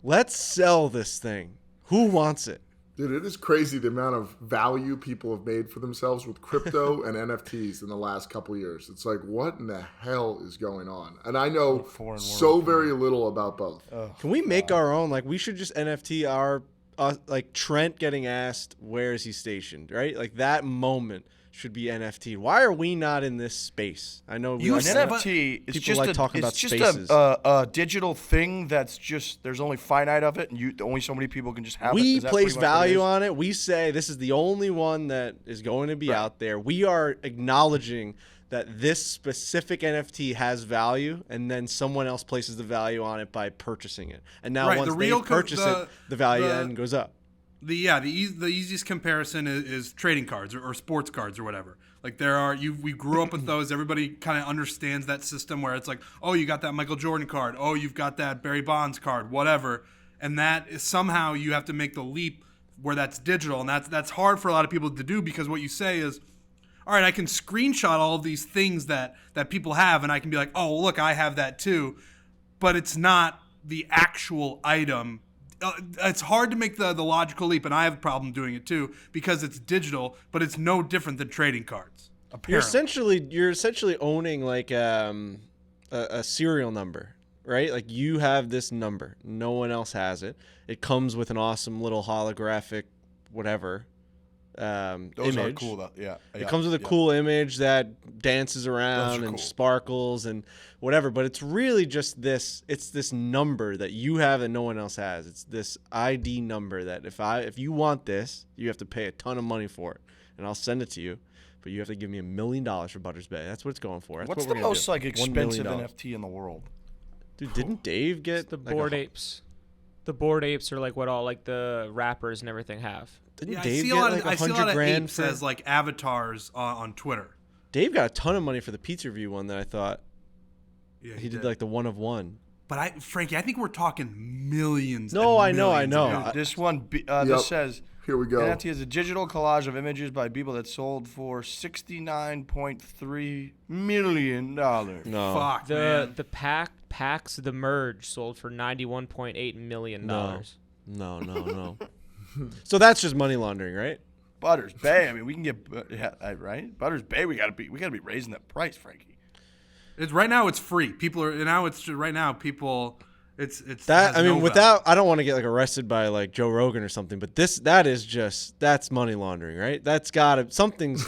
Let's sell this thing. Who wants it? Dude, it is crazy the amount of value people have made for themselves with crypto and NFTs in the last couple of years. It's like, what in the hell is going on? And I know so very little about both. Can we make our own? Like, we should just NFT our, like Trent getting asked, where is he stationed, right? Like that moment should be NFT. Why are we not in this space? I know an NFT is just a digital thing that's just there's only finite of it, and only so many people can just have it. We place value on it. We say this is the only one that is going to be out there. We are acknowledging that this specific NFT has value, and then someone else places the value on it by purchasing it. And now once they purchase it, the value then goes up. The easiest comparison is trading cards or sports cards or whatever. Like we grew up with those. Everybody kind of understands that system where it's like, oh, you got that Michael Jordan card. Oh, you've got that Barry Bonds card, whatever. And that is somehow you have to make the leap where that's digital. And that's hard for a lot of people to do because what you say is, all right, I can screenshot all of these things that people have and I can be like, oh, look, I have that too. But it's not the actual item. It's hard to make the logical leap, and I have a problem doing it too because it's digital, but it's no different than trading cards. Apparently. You're essentially owning like a serial number, right? Like you have this number, no one else has it. It comes with an awesome little holographic, whatever. Those image. are cool though. Yeah. It comes with a cool image that dances around and sparkles and whatever, but it's really just this number that you have that no one else has. It's this ID number that if you want this, you have to pay a ton of money for it. And I'll send it to you, but you have to give me $1 million for Butters Bay. That's what it's going for. That's What's the most like expensive NFT in the world? Dude, didn't Dave get the Bored Apes? The Bored Apes are like what all like the rappers and everything have. Didn't Dave get like I see a lot of $100,000 apes as like avatars on Twitter. Dave got a ton of money for the pizza review one that I thought. Yeah, he did like the one of one. But Frankie, I think we're talking millions. No, I know. Dude, this one, this says, here we go. NFT is a digital collage of images by people that sold for $69.3 million. No. Fuck, man. The packs, the merge sold for $91.8 million. No. So that's just money laundering, right? Butters Bay. I mean, we can get right. Butters Bay. We gotta be raising that price, Frankie. It's right now. It's free. People are now. It's right now. People. It's that. I mean, without. I don't want to get like arrested by like Joe Rogan or something. But that's money laundering, right? That's gotta something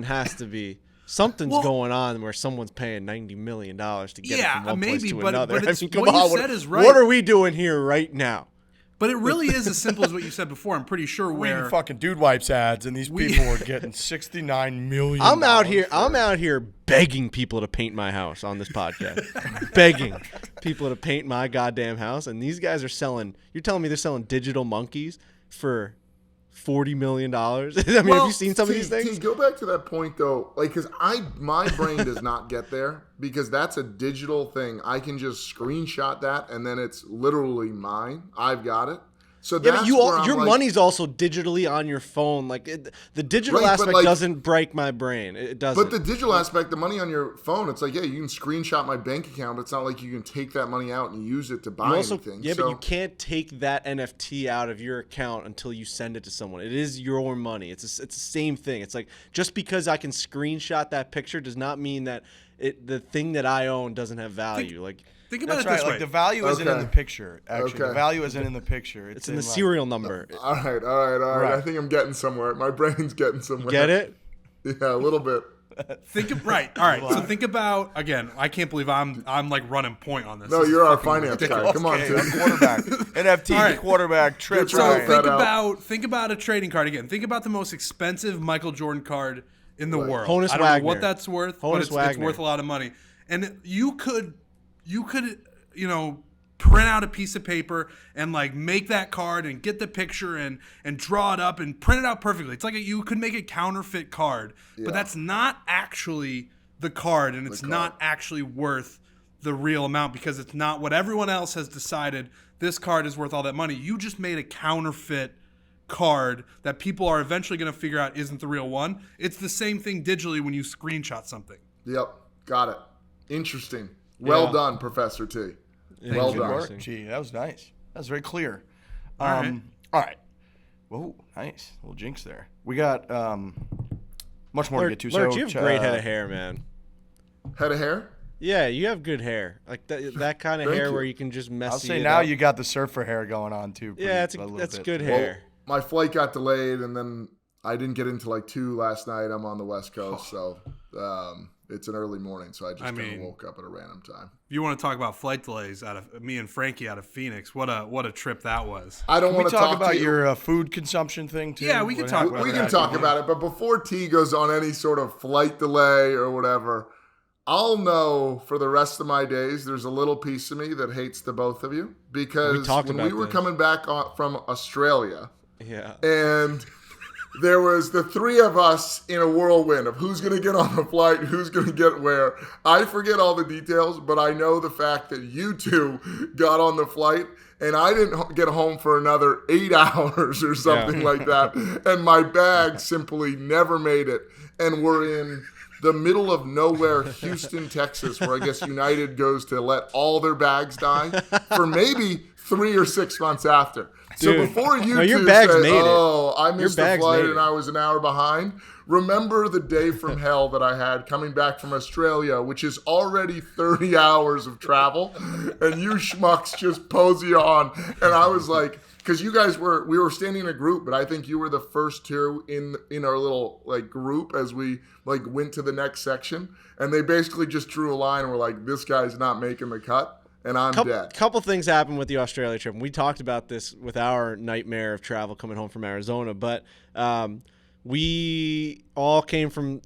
has to be. Something's going on where someone's paying $90 million to get it from one place to another. But I mean, come what on, you said is right. What are we doing here right now? But it really is as simple as what you said before. I'm pretty sure We're reading fucking Dude Wipes ads, and these people are getting $69 million. I'm out here begging people to paint my house on this podcast. Begging people to paint my goddamn house, and these guys are selling. You're telling me they're selling digital monkeys for $40 million? I mean, have you seen some of these things? Go back to that point though, like, because my brain does not get there because that's a digital thing. I can just screenshot that and then it's literally mine. I've got it. So Yeah, that's but where I'm your like, money's also digitally on your phone. Like the digital Right, but aspect like- doesn't break my brain. It doesn't. But the digital aspect, the money on your phone, it's like, yeah, you can screenshot my bank account, but it's not like you can take that money out and use it to buy anything. Yeah, so, but you can't take that NFT out of your account until you send it to someone. It is your money. It's the same thing. It's like just because I can screenshot that picture does not mean that the thing that I own doesn't have value. Think about That's it right. this Like way. the value isn't in Okay. the picture. Actually, Okay. the value isn't in the picture. It's in the like- serial number. all right. Right. I think I'm getting somewhere. My brain's getting somewhere. Get it? Yeah, a little bit. Right. All right. So think about, again, I can't believe I'm like running point on this. No, This is you're our fucking finance ridiculous. guy. Come on, Okay, Tim. a quarterback, NFT All right. quarterback, Trent. So So Right. think about a trading card again. Think about the most expensive Michael Jordan card in the world. Honus I don't know Wagner. what that's worth, but Honus it's Wagner. worth a lot of money. And you could print out a piece of paper and like make that card and get the picture and draw it up and print it out perfectly. It's like you could make a counterfeit card, but that's not actually the card, and it's not actually worth the real amount because it's not what everyone else has decided this card is worth all that money. You just made a counterfeit card that people are eventually going to figure out isn't the real one. It's the same thing digitally when you screenshot something. Yep, got it. Interesting. Well Yeah. done, Professor T. Yeah, Well good done. work. Gee, that was nice. That was very clear. All right. All right. Whoa, nice. Little jinx there. We got much more to get to. Lurch, So you have great head of hair, man. Head of hair? Yeah, you have good hair. Like that kind of Thank hair you. where you can just mess I'll it say now up. you got the surfer hair going on too. Yeah, a little that's bit. good Well, hair. my flight got delayed, and then I didn't get into like 2 last night. I'm on the West Coast, so it's an early morning, so I just kind of woke up at a random time. If you want to talk about flight delays out of me and Frankie out of Phoenix, what a trip that was. I don't Can we want to talk talk about to you. your food consumption thing too? Yeah, we can talk about We that. can talk about it, but before T goes on any sort of flight delay or whatever, I'll know for the rest of my days there's a little piece of me that hates the both of you because talked when about we were this. coming back from Australia Yeah. and there was the 3 of us in a whirlwind of who's going to get on the flight, who's going to get where. I forget all the details, but I know the fact that you 2 got on the flight and I didn't get home for another 8 hours or something like that. And my bag simply never made it. And we're in the middle of nowhere, Houston, Texas, where I guess United goes to let all their bags die for maybe 3 or 6 months after. So Dude. before you No, your 2 bags say, made it. oh, I missed the bags flight made and it. I was an hour behind, remember the day from hell that I had coming back from Australia, which is already 30 hours of travel, and you schmucks just posy on. And I was like, because you guys we were standing in a group, but I think you were the first 2 in our little like group as we like went to the next section. And they basically just drew a line and were like, this guy's not making the cut. And I'm dead. Couple things happened with the Australia trip. We talked about this with our nightmare of travel coming home from Arizona, but we all came from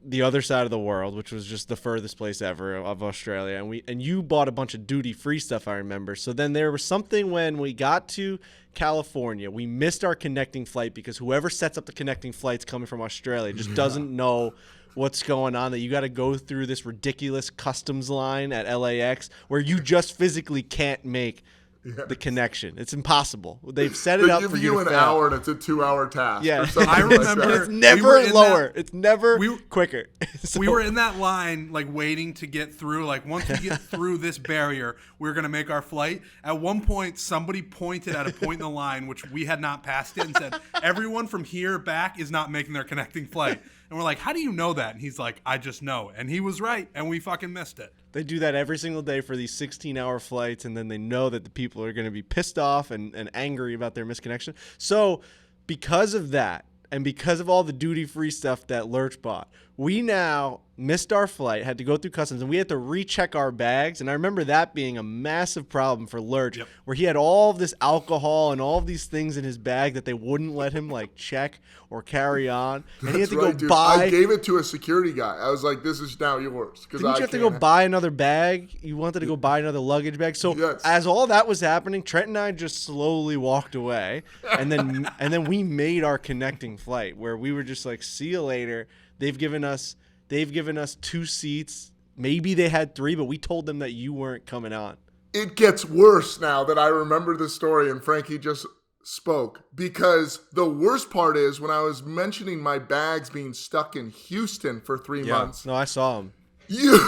the other side of the world, which was just the furthest place ever of Australia, and you bought a bunch of duty-free stuff, I remember. So then there was something when we got to California, we missed our connecting flight because whoever sets up the connecting flights coming from Australia just doesn't know what's going on, that you got to go through this ridiculous customs line at LAX where you just physically can't make the connection. It's impossible. They've set it They up give for you you an to fail. hour and it's a 2-hour task. Yeah. Or something I like remember- that. It's We never were in lower. that- It's never we- quicker. So- We were in that line, like waiting to get through. Like once we get through this barrier, we're gonna make our flight. At one point, somebody pointed at a point in the line which we had not passed it and said, "Everyone from here back is not making their connecting flight." And we're like, "How do you know that?" And he's like, "I just know." And he was right, and we fucking missed it. They do that every single day for these 16-hour flights, and then they know that the people are going to be pissed off and angry about their misconnection. So because of that, and because of all the duty-free stuff that Lurch bought, we now missed our flight, had to go through customs, and we had to recheck our bags. And I remember that being a massive problem for Lurch, where he had all of this alcohol and all of these things in his bag that they wouldn't let him like check or carry on. And he had to Right, go dude. buy. I gave it to a security guy. I was like, this is now yours. Didn't you have to go buy another bag? You wanted to go buy another luggage bag. So Yes. as all that was happening, Trent and I just slowly walked away, and then we made our connecting flight where we were just like, see you later. They've given us 2 seats. Maybe they had 3, but we told them that you weren't coming on. It gets worse now that I remember the story, and Frankie just spoke, because the worst part is when I was mentioning my bags being stuck in Houston for 3 months. No, I saw them. You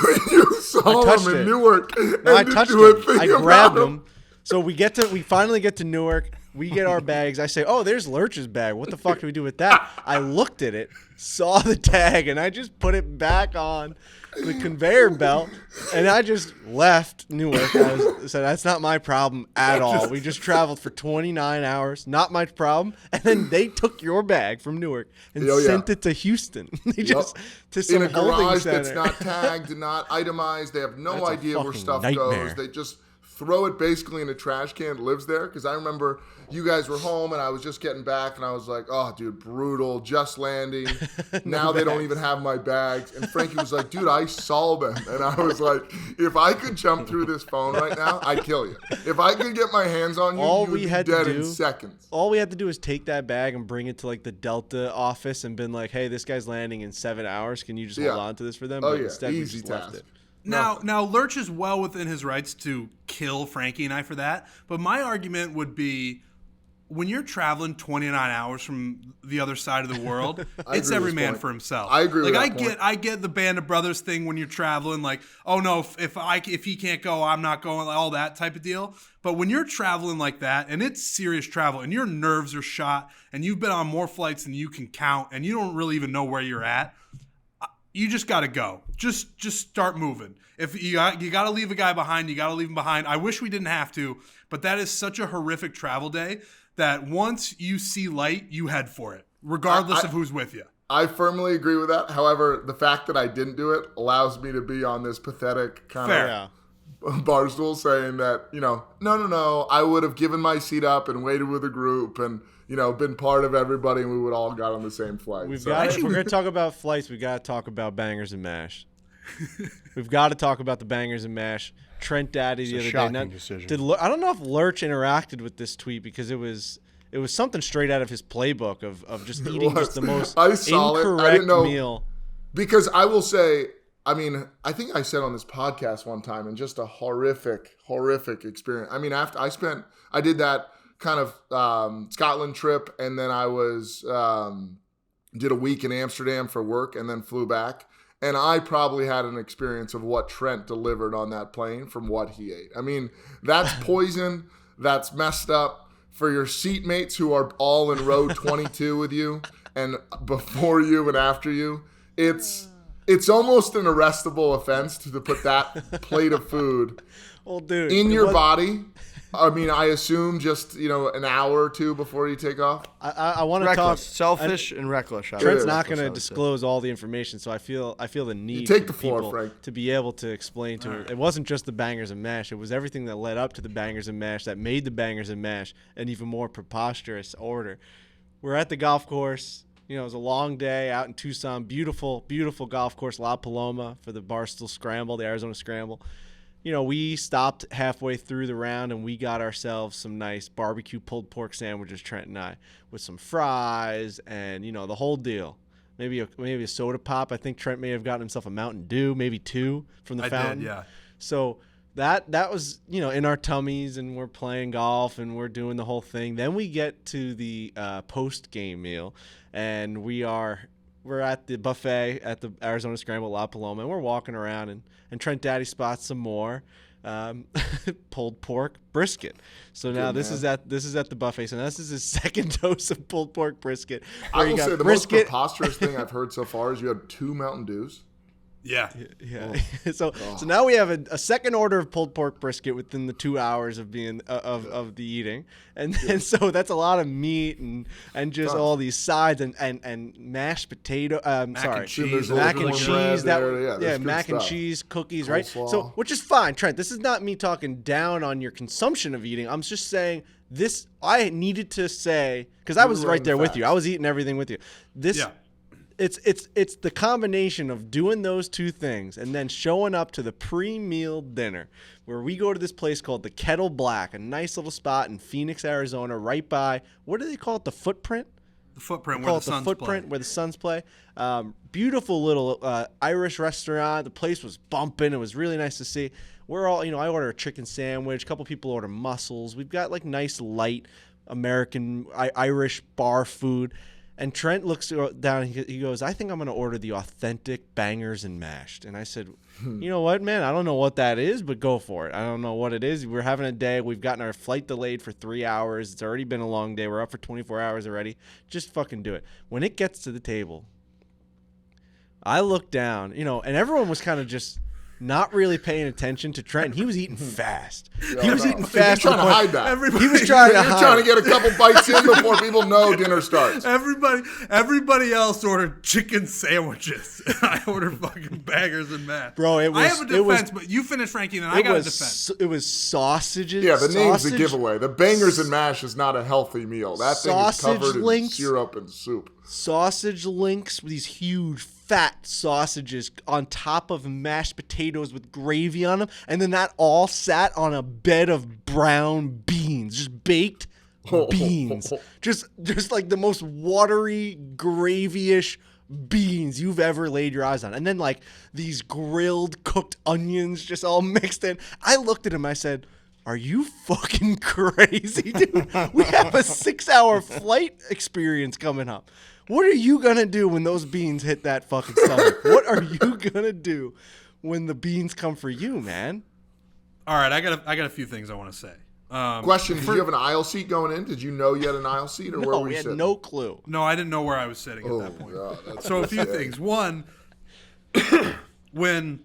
saw them in Newark. No, I touched them. I grabbed them. So we finally get to Newark. We get our bags. I say, "Oh, there's Lurch's bag. What the fuck do we do with that?" I looked at it, saw the tag, and I just put it back on the conveyor belt, and I just left Newark. I said, "That's not my problem at all. We just traveled for 29 hours. Not my problem." And then they took your bag from Newark and sent it to Houston. They just to some in a holding garage center. that's not tagged, not itemized. They have no That's a idea where fucking stuff nightmare. goes. They just throw it basically in a trash can that lives there. Because I remember you guys were home and I was just getting back and I was like, "Oh, dude, brutal, just landing." Now they don't even have my bags. And Frankie was like, "Dude, I saw them." And I was like, "If I could jump through this phone right now, I'd kill you. If I could get my hands on you, you would be dead in seconds." All we had to do is take that bag and bring it to like the Delta office and been like, "Hey, this guy's landing in 7 hours. Can you just hold on to this for them?" But instead we easy just left task. it. Now, Lurch is well within his rights to kill Frankie and I for that. But my argument would be, when you're traveling 29 hours from the other side of the world, it's every man for himself. I agree with that I get the Band of Brothers thing when you're traveling, like, oh no, if he can't go, I'm not going, all that type of deal. But when you're traveling like that, and it's serious travel, and your nerves are shot, and you've been on more flights than you can count, and you don't really even know where you're at, you just got to go. Just start moving. If you got to leave a guy behind, you got to leave him behind. I wish we didn't have to, but that is such a horrific travel day that once you see light, you head for it, regardless of who's with you. I firmly agree with that. However, the fact that I didn't do it allows me to be on this pathetic kind of Barstool saying that, no, I would have given my seat up and waited with a group and, been part of everybody, and we would all got on the same flight. If we're going to talk about flights, we got to talk about Bangers and Mash. We've got to talk about the Bangers and Mash. Trent Daddy the other day. Now, decision. I don't know if Lurch interacted with this tweet because it was something straight out of his playbook of just eating just the most incorrect meal. Because I will say, I think I said on this podcast one time, and just a horrific experience. I did that kind of Scotland trip, and then I did a week in Amsterdam for work, and then flew back. And I probably had an experience of what Trent delivered on that plane from what he ate. That's poison. That's messed up for your seatmates who are all in row 22 with you, and before you and after you. It's almost an arrestable offense to put that plate of food in your body. I assume just, an hour or two before you take off. I want to talk selfish and reckless. Trent's not going to disclose all the information, so I feel the need take the for floor, people Frank. to be able to explain to her. It wasn't just the Bangers and Mash. It was everything that led up to the Bangers and Mash that made the Bangers and Mash an even more preposterous order. We're at the golf course. It was a long day out in Tucson. Beautiful, beautiful golf course, La Paloma, for the Barstool Scramble, the Arizona Scramble. We stopped halfway through the round and we got ourselves some nice barbecue pulled pork sandwiches, Trent and I, with some fries and, the whole deal. Maybe a soda pop. I think Trent may have gotten himself a Mountain Dew, maybe 2 from the fountain. I did, yeah. So that was, in our tummies, and we're playing golf and we're doing the whole thing. Then we get to the post-game meal, and we're at the buffet at the Arizona Scramble, La Paloma, and we're walking around, and Trent Daddy spots some more pulled pork brisket. So now this is at the buffet. So now this is his second dose of pulled pork brisket. I will say the most preposterous thing I've heard so far is you had 2 Mountain Dews. Yeah. So now we have a second order of pulled pork brisket within the 2 hours of being of the eating, and so that's a lot of meat and just all these sides and mashed potato. Mac and cheese, mac and stuff. cheese, cookies, Coleslaw. right? So which is fine, Trent. This is not me talking down on your consumption of eating. I'm just saying this. I needed to say, because I was right there with you. I was eating everything with you. It's the combination of doing those two things and then showing up to the pre-meal dinner where we go to this place called the Kettle Black, a nice little spot in Phoenix, Arizona, right by, what do they call it, the Footprint? The Footprint where the Suns play. Beautiful little Irish restaurant. The place was bumping. It was really nice to see. We're all, I order a chicken sandwich. A couple people order mussels. We've got like nice light American, Irish bar food. And Trent looks down and he goes, I think I'm going to order the authentic bangers and mashed. And I said, you know what, man? I don't know what that is, but go for it. I don't know what it is. We're having a day. We've gotten our flight delayed for 3 hours. It's already been a long day. We're up for 24 hours already. Just fucking do it. When it gets to the table, I look down, and everyone was kind of just not really paying attention to Trent. He was eating fast. He was eating fast. He's trying to hide that. He was trying to hide. You're trying to get a couple bites in before people know dinner starts. Everybody else ordered chicken sandwiches. I ordered fucking bangers and mash. Bro, I have a defense, but you finish, Frankie, and then I got a defense. It was sausages. Yeah, the name's a giveaway. The bangers and mash is not a healthy meal. That thing is covered in syrup and soup. Sausage links with these huge fat sausages on top of mashed potatoes with gravy on them, and then that all sat on a bed of brown beans, just baked beans, just like the most watery, gravy-ish beans you've ever laid your eyes on, and then like these grilled cooked onions just all mixed in. I looked at him, I said, are you fucking crazy, dude? We have a 6-hour flight experience coming up. What are you going to do when those beans hit that fucking stomach? What are you going to do when the beans come for you, man? All right, I got a few things I want to say. Question, did you have an aisle seat going in? Did you know you had an aisle seat, or where were you sitting? We had no clue. No, I didn't know where I was sitting at that point. God, so a few things. One, when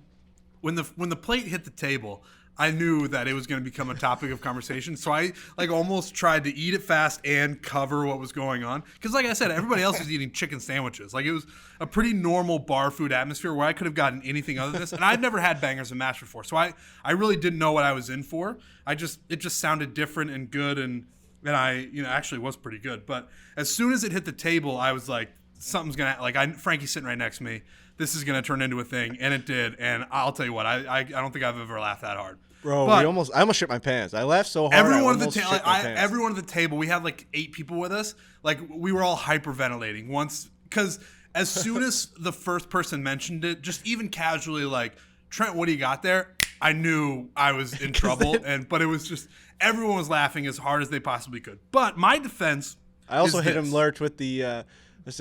the plate hit the table, I knew that it was going to become a topic of conversation. So I almost tried to eat it fast and cover what was going on. Because like I said, everybody else was eating chicken sandwiches. Like it was a pretty normal bar food atmosphere where I could have gotten anything other than this. And I'd never had bangers and mash before. So I really didn't know what I was in for. It just sounded different and good. And I actually was pretty good. But as soon as it hit the table, I was like, something's going to, Frankie's sitting right next to me. This is going to turn into a thing. And it did. And I'll tell you what, I don't think I've ever laughed that hard. Bro, I almost shit my pants. I laughed so hard. Everyone at the table, we had like 8 people with us. Like we were all hyperventilating once, because as soon as the first person mentioned it, just even casually, like, Trent, what do you got there? I knew I was in trouble, but it was just everyone was laughing as hard as they possibly could. But my defense, I also hit him lurch with the. I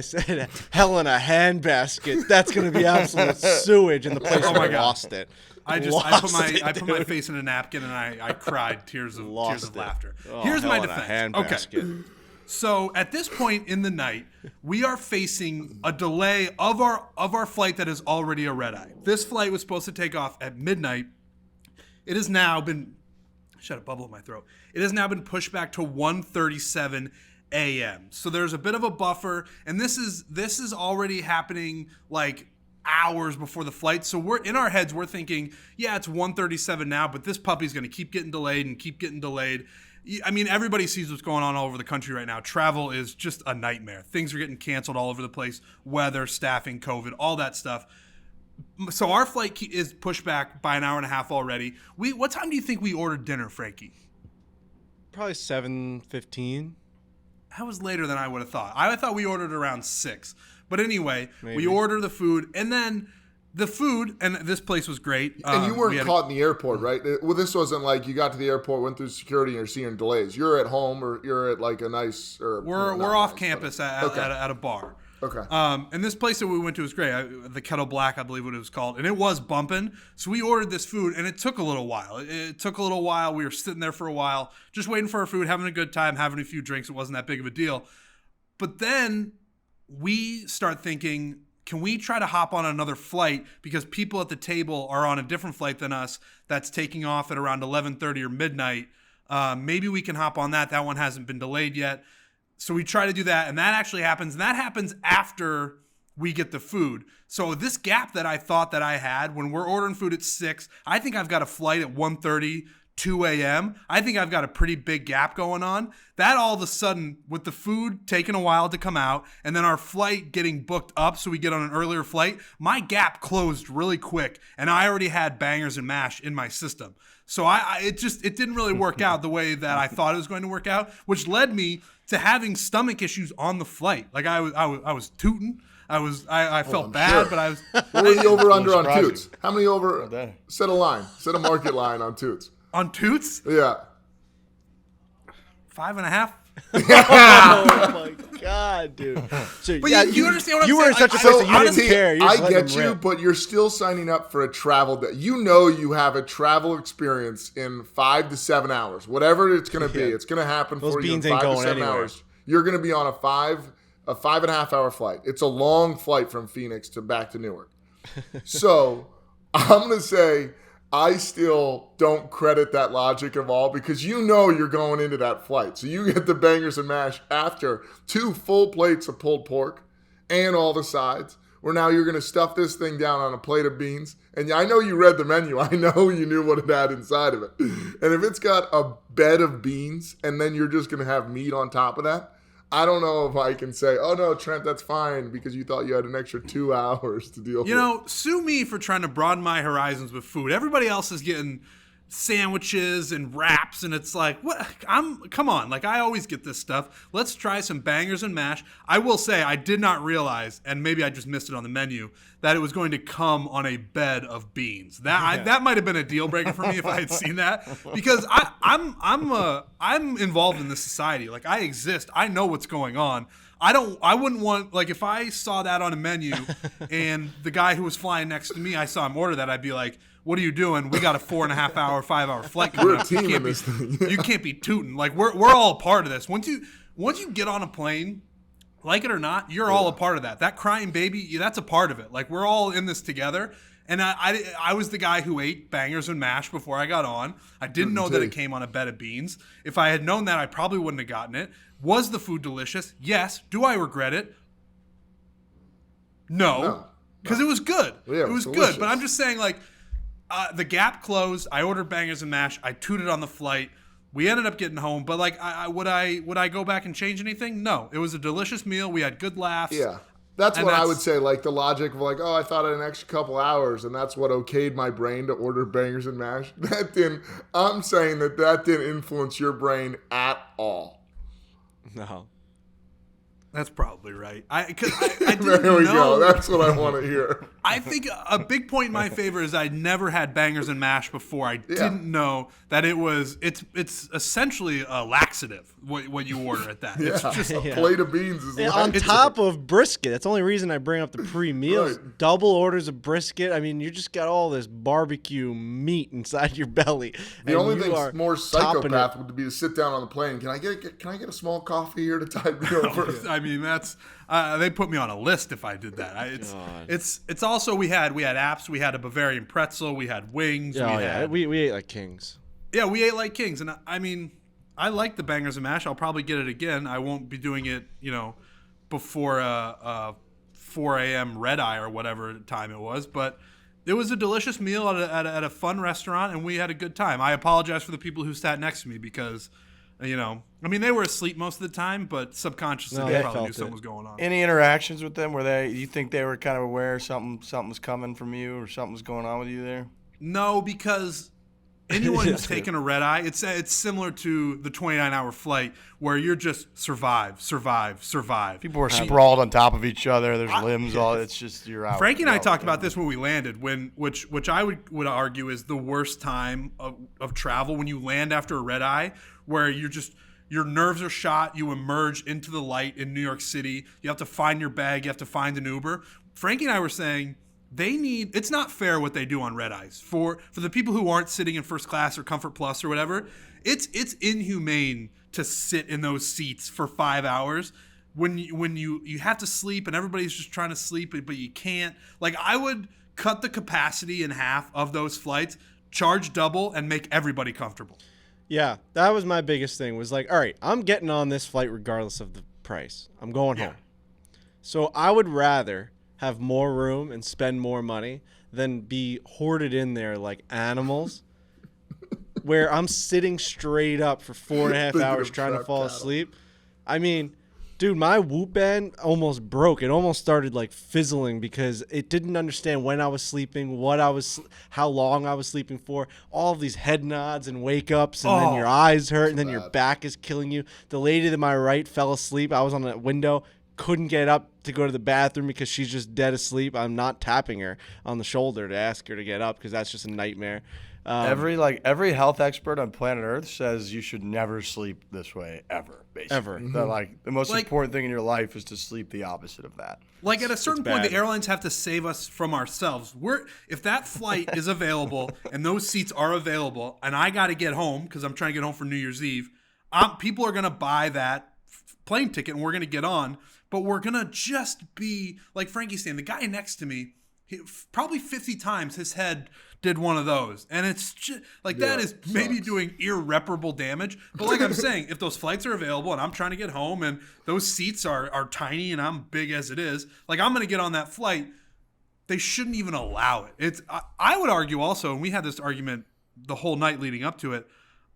said, hell in a handbasket. That's going to be absolute sewage, and the place lost it. I put my face in a napkin and I cried tears of laughter. Oh, here's my defense. Okay. So at this point in the night, we are facing a delay of our flight that is already a red eye. This flight was supposed to take off at midnight. It has now been a bubble in my throat. It has now been pushed back to 1:37 a.m. So there's a bit of a buffer, and this is already happening like hours before the flight. So we're in our heads, we're thinking, yeah, it's 1:37 now, but this puppy's going to keep getting delayed and keep getting delayed. I mean, everybody sees what's going on all over the country right now. Travel is just a nightmare. Things are getting canceled all over the place. Weather, staffing, COVID, all that stuff. So our flight is pushed back by an hour and a half already. What time do you think we ordered dinner, Frankie? Probably 7:15. That was later than I would have thought. I thought we ordered around 6. But anyway, Maybe. We order the food, and then the food, and this place was great. And you weren't caught in the airport, right? Well, this wasn't like you got to the airport, went through security, and you're seeing delays. You're at home, or you're at like a nice. We're off campus at a bar. Okay. And this place that we went to was great. The Kettle Black, I believe what it was called, and it was bumping. So we ordered this food, and it took a little while. We were sitting there for a while, just waiting for our food, having a good time, having a few drinks. It wasn't that big of a deal. But then we start thinking, can we try to hop on another flight, because people at the table are on a different flight than us that's taking off at around 11:30 or midnight. Maybe we can hop on that. That one hasn't been delayed yet. So we try to do that, and that actually happens. And that happens after we get the food. So this gap that I thought that I had when we're ordering food at 6, I think I've got a flight at 1:30, 2 a.m. I think I've got a pretty big gap going on. That all of a sudden, with the food taking a while to come out, and then our flight getting booked up so we get on an earlier flight, my gap closed really quick, and I already had bangers and mash in my system. So it didn't really work out the way that I thought it was going to work out, which led me to having stomach issues on the flight. Like I was tooting. I felt bad, sure. but I was. What were the over under on toots? How many over? Set a market line on toots. On toots? Yeah. 5.5. Oh my god, dude! So, But you understand what I'm you saying? were in such a I- place so that you honestly, didn't care. You're I just letting get them you, rip. but you're still signing up for a travel day. You know you have a travel experience in 5 to 7 hours. Whatever it's going to be, it's going to happen Those for you in beans ain't 5 to going 7 anywhere. hours. You're going to be on a 5.5 hour flight. It's a long flight from Phoenix to back to Newark. So I'm going to say I still don't credit that logic of all because you know you're going into that flight. So you get the bangers and mash after 2 full plates of pulled pork and all the sides, where now you're going to stuff this thing down on a plate of beans. And I know you read the menu. I know you knew what it had inside of it. And if it's got a bed of beans and then you're just going to have meat on top of that, I don't know if I can say, oh, no, Trent, that's fine because you thought you had an extra 2 hours to deal with. You know, sue me for trying to broaden my horizons with food. Everybody else is getting sandwiches and wraps, and it's like, what? Come on. Like, I always get this stuff. Let's try some bangers and mash. I will say, I did not realize, and maybe I just missed it on the menu, that it was going to come on a bed of beans. That might have been a deal breaker for me if I had seen that, because I'm involved in this society. Like, I exist. I know what's going on. I wouldn't want, like, if I saw that on a menu and the guy who was flying next to me, I saw him order that, I'd be like, what are you doing? We got a 4.5 hour, 5 hour flight coming We're a up. team in this thing. You can't be tooting. Like, we're all a part of this. Once you get on a plane, like it or not, you're all a part of that. That crying baby, that's a part of it. Like, we're all in this together. And I was the guy who ate bangers and mash before I got on. I didn't know that it came on a bed of beans. If I had known that, I probably wouldn't have gotten it. Was the food delicious? Yes. Do I regret it? No. Because it was good. Yeah, it was delicious. good. But I'm just saying, like, the Gap closed. I ordered bangers and mash. I tooted on the flight. We ended up getting home. But, like, would I go back and change anything? No. It was a delicious meal. We had good laughs. Yeah. That's what I would say, like the logic of like, oh, I thought I had an extra couple hours, and that's what okayed my brain to order bangers and mash. I'm saying that didn't influence your brain at all. No. That's probably right. I didn't There we know. go. That's what I want to hear. I think a big point in my favor is I never had bangers and mash before. I didn't know that it's essentially a laxative what you order at that. It's just A plate of beans is on laxative. top of brisket. That's the only reason I bring up the pre-meals. Right. Double orders of brisket. I mean, you just got all this barbecue meat inside your belly. The only thing more topping psychopath would be to sit down on the plane. Can I get a small coffee here to tide me over? I mean, that's they put me on a list if I did that. It's also we had apps. We had a Bavarian pretzel. We had wings. We ate like kings. Yeah, we ate like kings. And I mean, I like the bangers and mash. I'll probably get it again. I won't be doing it, before 4 a.m. redeye or whatever time it was. But it was a delicious meal at a fun restaurant, and we had a good time. I apologize for the people who sat next to me because, I mean, they were asleep most of the time, but subconsciously they probably knew something was going on. Any interactions with them? You think they were kind of aware something was coming from you or something was going on with you there? No, because anyone who's taken a red eye, it's similar to the 29-hour flight where you're just survive. People were sprawled on top of each other. There's limbs all. It's just you're out. Frankie and I talked about this when we landed, which I would argue is the worst time of travel when you land after a red eye, where your nerves are shot. You emerge into the light in New York City. You have to find your bag. You have to find an Uber. Frankie and I were saying it's not fair what they do on red eyes for the people who aren't sitting in first class or Comfort Plus or whatever. It's inhumane to sit in those seats for 5 hours when you have to sleep and everybody's just trying to sleep but you can't. Like, I would cut the capacity in half of those flights, charge double, and make everybody comfortable. Yeah, that was my biggest thing. Was like, all right, I'm getting on this flight regardless of the price. I'm going home. So I would rather have more room and spend more money than be hoarded in there like animals where I'm sitting straight up for 4.5 hours trying to fall asleep. I mean, dude, my Whoop band almost broke. It almost started like fizzling because it didn't understand when I was sleeping, how long I was sleeping for, all of these head nods and wake ups, and then your eyes hurt, and then your back is killing you. The lady to my right fell asleep. I was on a window, couldn't get up to go to the bathroom because she's just dead asleep. I'm not tapping her on the shoulder to ask her to get up because that's just a nightmare. Every health expert on planet Earth says you should never sleep this way ever. Basically, Ever. The most important thing in your life is to sleep the opposite of that. Like at a certain point, bad. the airlines have to save us from ourselves. If that flight is available and those seats are available, and I got to get home because I'm trying to get home for New Year's Eve, people are going to buy that plane ticket and we're going to get on. But we're going to just be like Frankie's saying. The guy next to me, probably 50 times his head did one of those. And it's just like that is maybe doing irreparable damage. But like I'm saying, if those flights are available and I'm trying to get home and those seats are tiny and I'm big as it is, like I'm going to get on that flight. They shouldn't even allow it. I would argue also, and we had this argument the whole night leading up to it,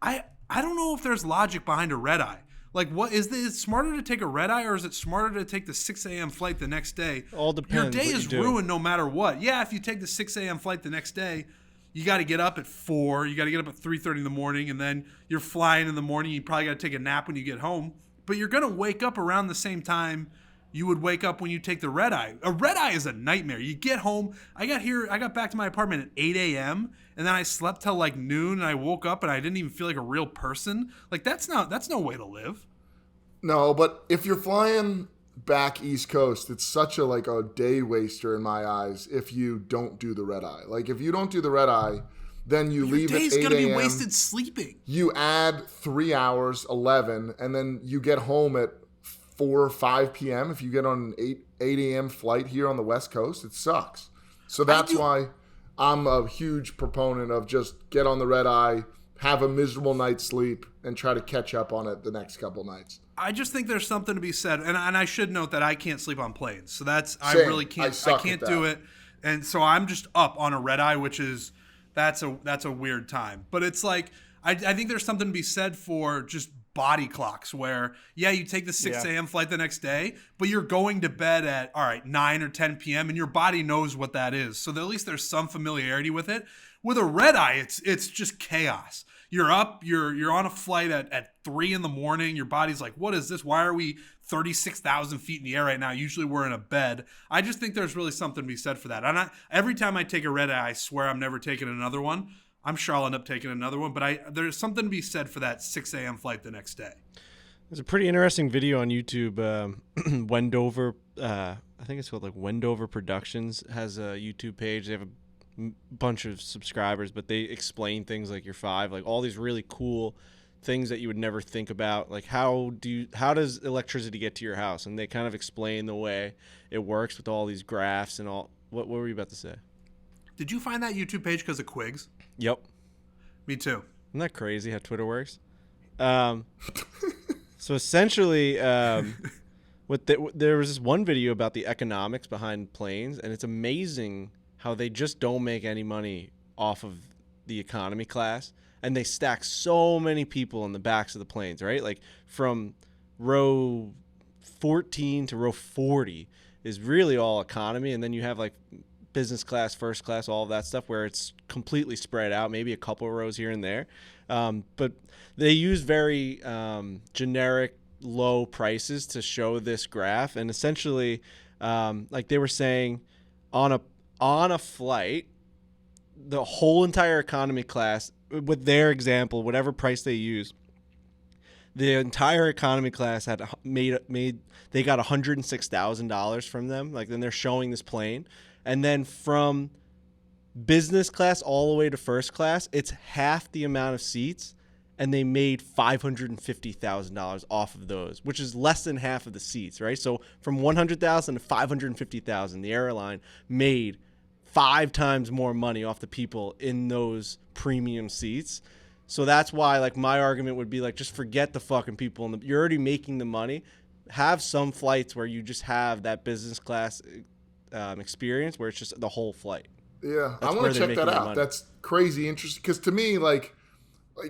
I don't know if there's logic behind a red eye. Like, is it smarter to take a red eye or is it smarter to take the 6 a.m. flight the next day? All depends. Your day what is you do. ruined no matter what. Yeah, if you take the 6 a.m. flight the next day, you got to get up at 4. You got to get up at 3:30 in the morning, and then you're flying in the morning. You probably got to take a nap when you get home. But you're going to wake up around the same time you would wake up when you take the red eye. A red eye is a nightmare. You get home. I got back to my apartment at 8 a.m., and then I slept till like noon, and I woke up, and I didn't even feel like a real person. Like, that's no way to live. No, but if you're flying back East Coast, it's such a day waster in my eyes if you don't do the red eye. Like if you don't do the red eye, then you leave at 8 a.m. Your day's going to be wasted sleeping. You add 3 hours, 11, and then you get home at 4 or 5 p.m. If you get on an 8 a.m. flight here on the West Coast, it sucks. So that's why I'm a huge proponent of just get on the red eye, have a miserable night's sleep, and try to catch up on it the next couple nights. I just think there's something to be said, and I should note that I can't sleep on planes, so Same. I really can't. I can't at do that. it, and so I'm just up on a red eye, which is that's a weird time. But it's like I think there's something to be said for just body clocks, where you take the 6 a.m. flight the next day, but you're going to bed at 9 or 10 p.m. and your body knows what that is, so at least there's some familiarity with it. With a red eye, it's just chaos. You're up, you're on a flight at 3 in the morning. Your body's like, what is this? Why are we 36,000 feet in the air right now? Usually we're in a bed. I just think there's really something to be said for that. And every time I take a red eye, I swear I'm never taking another one. I'm sure I'll end up taking another one, but there's something to be said for that 6 a.m. flight the next day. There's a pretty interesting video on YouTube. Wendover, I think it's called like Wendover Productions, has a YouTube page. They have a bunch of subscribers, but they explain things like your 5, like all these really cool things that you would never think about, like how does electricity get to your house, and they kind of explain the way it works with all these graphs and all. What were you about to say? Did you find that YouTube page because of Quigs? Yep. Me too. Isn't that crazy how Twitter works? So essentially, there was this one video about the economics behind planes, and it's amazing how they just don't make any money off of the economy class, and they stack so many people in the backs of the planes, right? Like from row 14 to row 40 is really all economy, and then you have like business class, first class, all of that stuff where it's completely spread out, maybe a couple of rows here and there. But they use very generic low prices to show this graph, and essentially like they were saying on a flight, the whole entire economy class, with their example, whatever price they use, the entire economy class had they got $106,000 from them. Like, then they're showing this plane, and then from business class all the way to first class, it's half the amount of seats, and they made $550,000 off of those, which is less than half of the seats, right? So from $100,000 to $550,000, the airline made 5 times more money off the people in those premium seats. So that's why, like, my argument would be, like, just forget the fucking people. You're already making the money. Have some flights where you just have that business class experience where it's just the whole flight. Yeah, That's I where want to they're check that making their out. money. That's crazy interesting, because to me, like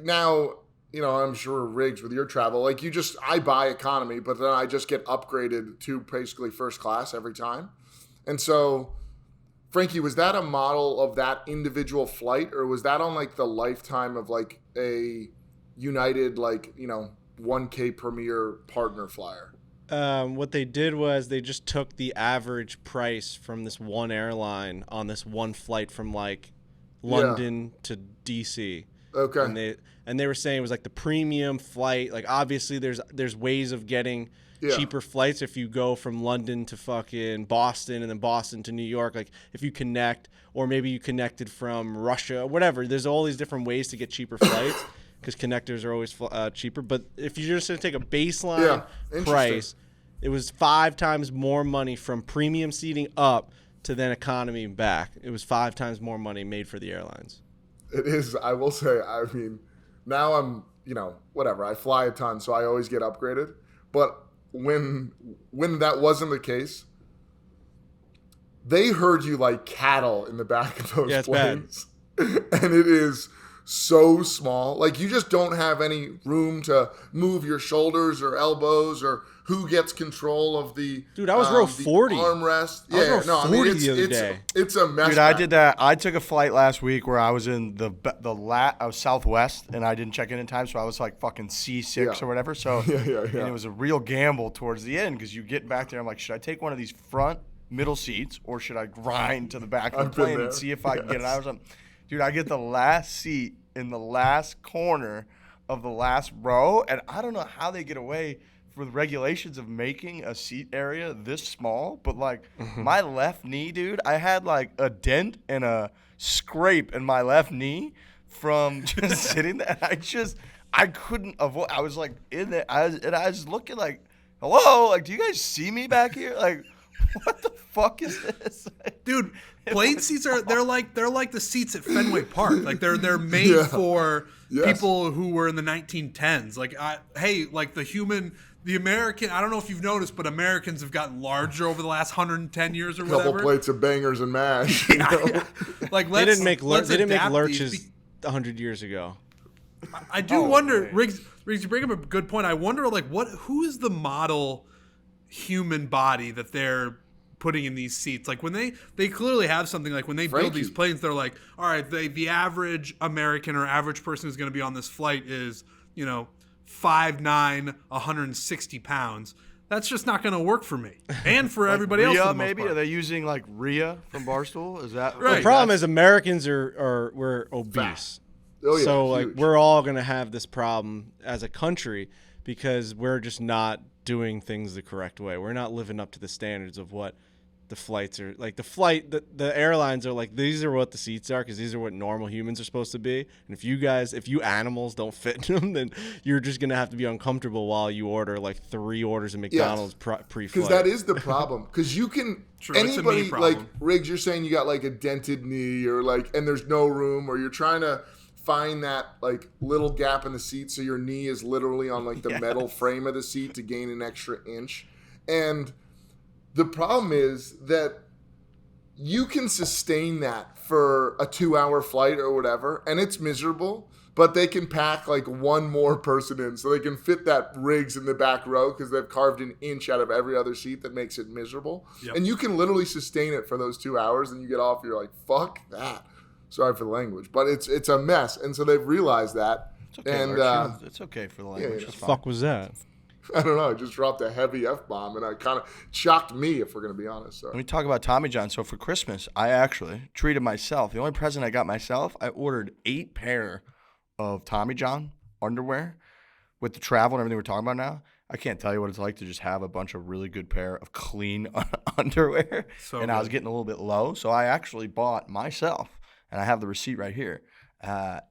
now, I'm sure Riggs with your travel, like I buy economy, but then I just get upgraded to basically first class every time. And so, Frankie, was that a model of that individual flight, or was that on like the lifetime of like a United, like, 1K Premier partner flyer? What they did was they just took the average price from this one airline on this one flight from like London to DC. Okay. And they were saying it was like the premium flight. Like obviously there's ways of getting cheaper flights if you go from London to fucking Boston and then Boston to New York. Like if you connect, or maybe you connected from Russia, whatever. There's all these different ways to get cheaper flights because connectors are always cheaper. But if you're just going to take a baseline price, it was 5 times more money from premium seating up to then economy and back. It was 5 times more money made for the airlines. It is. I will say, I mean, now I'm, whatever. I fly a ton, so I always get upgraded. But when that wasn't the case, they herd you like cattle in the back of those planes. And it is so small. Like, you just don't have any room to move your shoulders or elbows, or who gets control of the dude. I was row 40 armrest. I was row 40 the other day. It's a mess. Dude, I did that. I took a flight last week where I was in I was Southwest, and I didn't check in time, so I was like fucking C6 or whatever. So and it was a real gamble towards the end because you get back there. I'm like, should I take one of these front middle seats, or should I grind to the back of the plane and see if I can get it out or something? Dude, I get the last seat in the last corner of the last row, and I don't know how they get away with regulations of making a seat area this small, but like my left knee, dude, I had like a dent and a scrape in my left knee from just sitting there. I couldn't avoid. I was like in there, I was looking like, hello, like, do you guys see me back here? Like, what the fuck is this? Dude, plane seats they're like the seats at Fenway Park. Like they're made for people who were in the 1910s. Like the American, I don't know if you've noticed, but Americans have gotten larger over the last 110 years or whatever. Couple plates of bangers and mash. Like they didn't make lurches 100 years ago. I do wonder, Riggs, you bring up a good point. I wonder, like, who is the model human body that they're putting in these seats? Like, when they clearly have something, like when they build these planes, they're like, all right, the average American or average person who's going to be on this flight is, 5'9", 160 pounds. That's just not going to work for me and for everybody else. For the maybe most part. Are they using like Rhea from Barstool? Is that right? The problem is Americans we're obese. Oh, yeah, so huge. like we're all going to have this problem as a country because we're just not doing things the correct way. We're not living up to the standards of what the flights are like. The airlines are like, these are what the seats are because these are what normal humans are supposed to be. And if you animals don't fit in them, then you're just gonna have to be uncomfortable while you order like 3 orders of McDonald's pre-flight. Because that is the problem. Because you can anybody like Riggs, you're saying you got like a dented knee or like, and there's no room, or you're trying to find that like little gap in the seat so your knee is literally on like the metal frame of the seat to gain an extra inch. And the problem is that you can sustain that for a 2-hour flight or whatever, and it's miserable, but they can pack like one more person in so they can fit that Riggs in the back row because they've carved an inch out of every other seat that makes it miserable. Yep. And you can literally sustain it for those 2 hours, and you get off, you're like, fuck that. Sorry for the language, but it's a mess. And so they've realized that. It's okay, and it's okay for the language. What the fuck was that? I don't know. I just dropped a heavy F-bomb, and it kind of shocked me, if we're going to be honest. So. Let me talk about Tommy John. So for Christmas, I actually treated myself. The only present I got myself, I ordered 8 pair of Tommy John underwear with the travel and everything we're talking about now. I can't tell you what it's like to just have a bunch of really good pair of clean underwear. So and good. I was getting a little bit low, so I actually bought myself, and I have the receipt right here.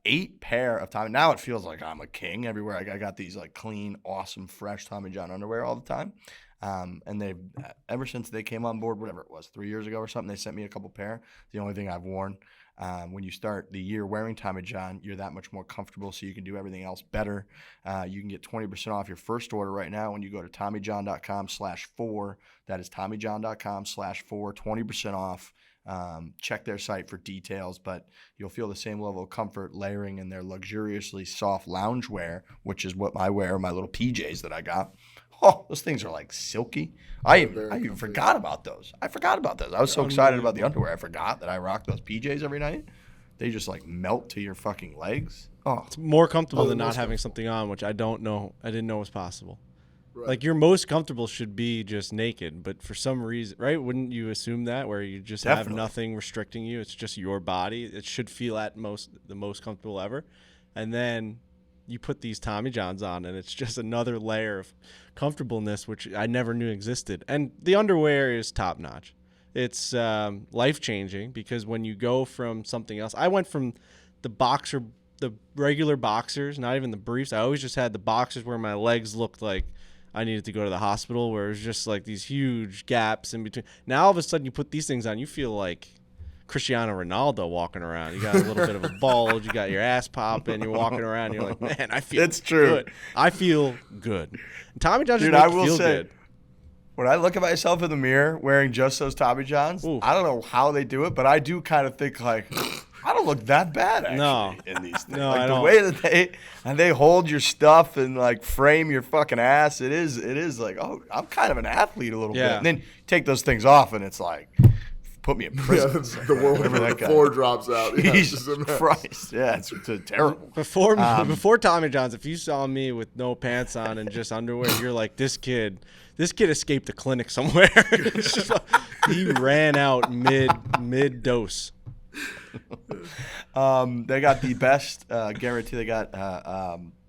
8 pair of Tommy. Now it feels like I'm a king everywhere. I got these like clean, awesome, fresh Tommy John underwear all the time. And they've ever since they came on board, whatever it was, 3 years ago or something, they sent me a couple pair. The only thing I've worn. When you start the year wearing Tommy John, you're that much more comfortable, so you can do everything else better. You can get 20% off your first order right now when you go to TommyJohn.com/Fore. That is TommyJohn.com/Fore, 20% off. Check their site for details, but you'll feel the same level of comfort layering in their luxuriously soft loungewear, which is what I wear, my little PJs that I got. Oh, those things are like silky. I even forgot about those. I was so excited about the underwear. I forgot that I rock those PJs every night. They just like melt to your fucking legs. Oh, it's more comfortable than not having something on, which I don't know. I didn't know was possible. Right. Like your most comfortable should be just naked, but for some reason, right? Wouldn't you assume that where you just have Definitely. nothing restricting you? It's just your body. It should feel the most comfortable ever. And then you put these Tommy Johns on and it's just another layer of comfortableness, which I never knew existed. And the underwear is top notch. It's life-changing because when you go from something else, I went from the regular boxers, not even the briefs. I always just had the boxers where my legs looked like I needed to go to the hospital, where it was just like these huge gaps in between. Now all of a sudden you put these things on, you feel like Cristiano Ronaldo walking around. You got a little bit of a bulge, you got your ass popping, you're walking around, and you're like, man, I feel It's true. good. I feel good. And Tommy John just Dude, makes I you will feel say, good. when I look at myself in the mirror wearing just those Tommy Johns, Ooh. I don't know how they do it, but I do kind of think like, I don't look that bad actually No. in these things. No, like I the don't. way that they hold your stuff and like frame your fucking ass, it is like, oh, I'm kind of an athlete a little bit. Yeah. And then you take those things off and it's like, put me in Yeah, prison. that's the world Whatever where that the guy- floor drops out. Yeah, it's Jesus just a mess. Christ. Yeah, it's terrible. Before Tommy John's, if you saw me with no pants on and just underwear, you're like, this kid escaped the clinic somewhere. It's just like, he ran out mid dose. They got the best guarantee. They got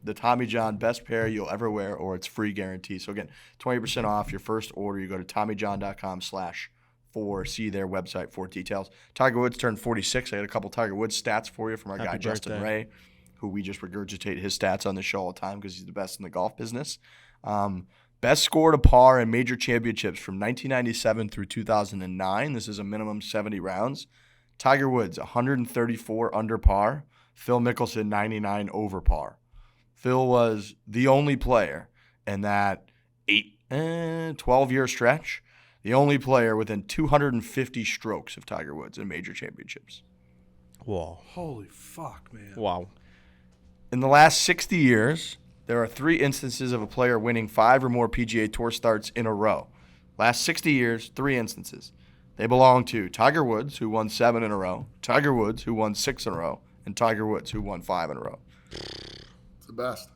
the Tommy John best pair you'll ever wear, or it's free guarantee. So again, 20% off your first order. You go to TommyJohn.com/Fore. See their website for details. Tiger Woods turned 46. I got a couple Tiger Woods stats for you from our guy Happy Justin birthday. Ray, who we just regurgitate his stats on the show all the time because he's the best in the golf business. Best score to par in major championships from 1997 through 2009. This is a minimum 70 rounds. Tiger Woods, 134 under par. Phil Mickelson, 99 over par. Phil was the only player in that 12-year stretch, the only player within 250 strokes of Tiger Woods in major championships. Whoa. Holy fuck, man. Wow. In the last 60 years, there are 3 instances of a player winning 5 or more PGA Tour starts in a row. Last 60 years, 3 instances. They belong to Tiger Woods, who won 7 in a row, Tiger Woods, who won 6 in a row, and Tiger Woods, who won 5 in a row. It's the best.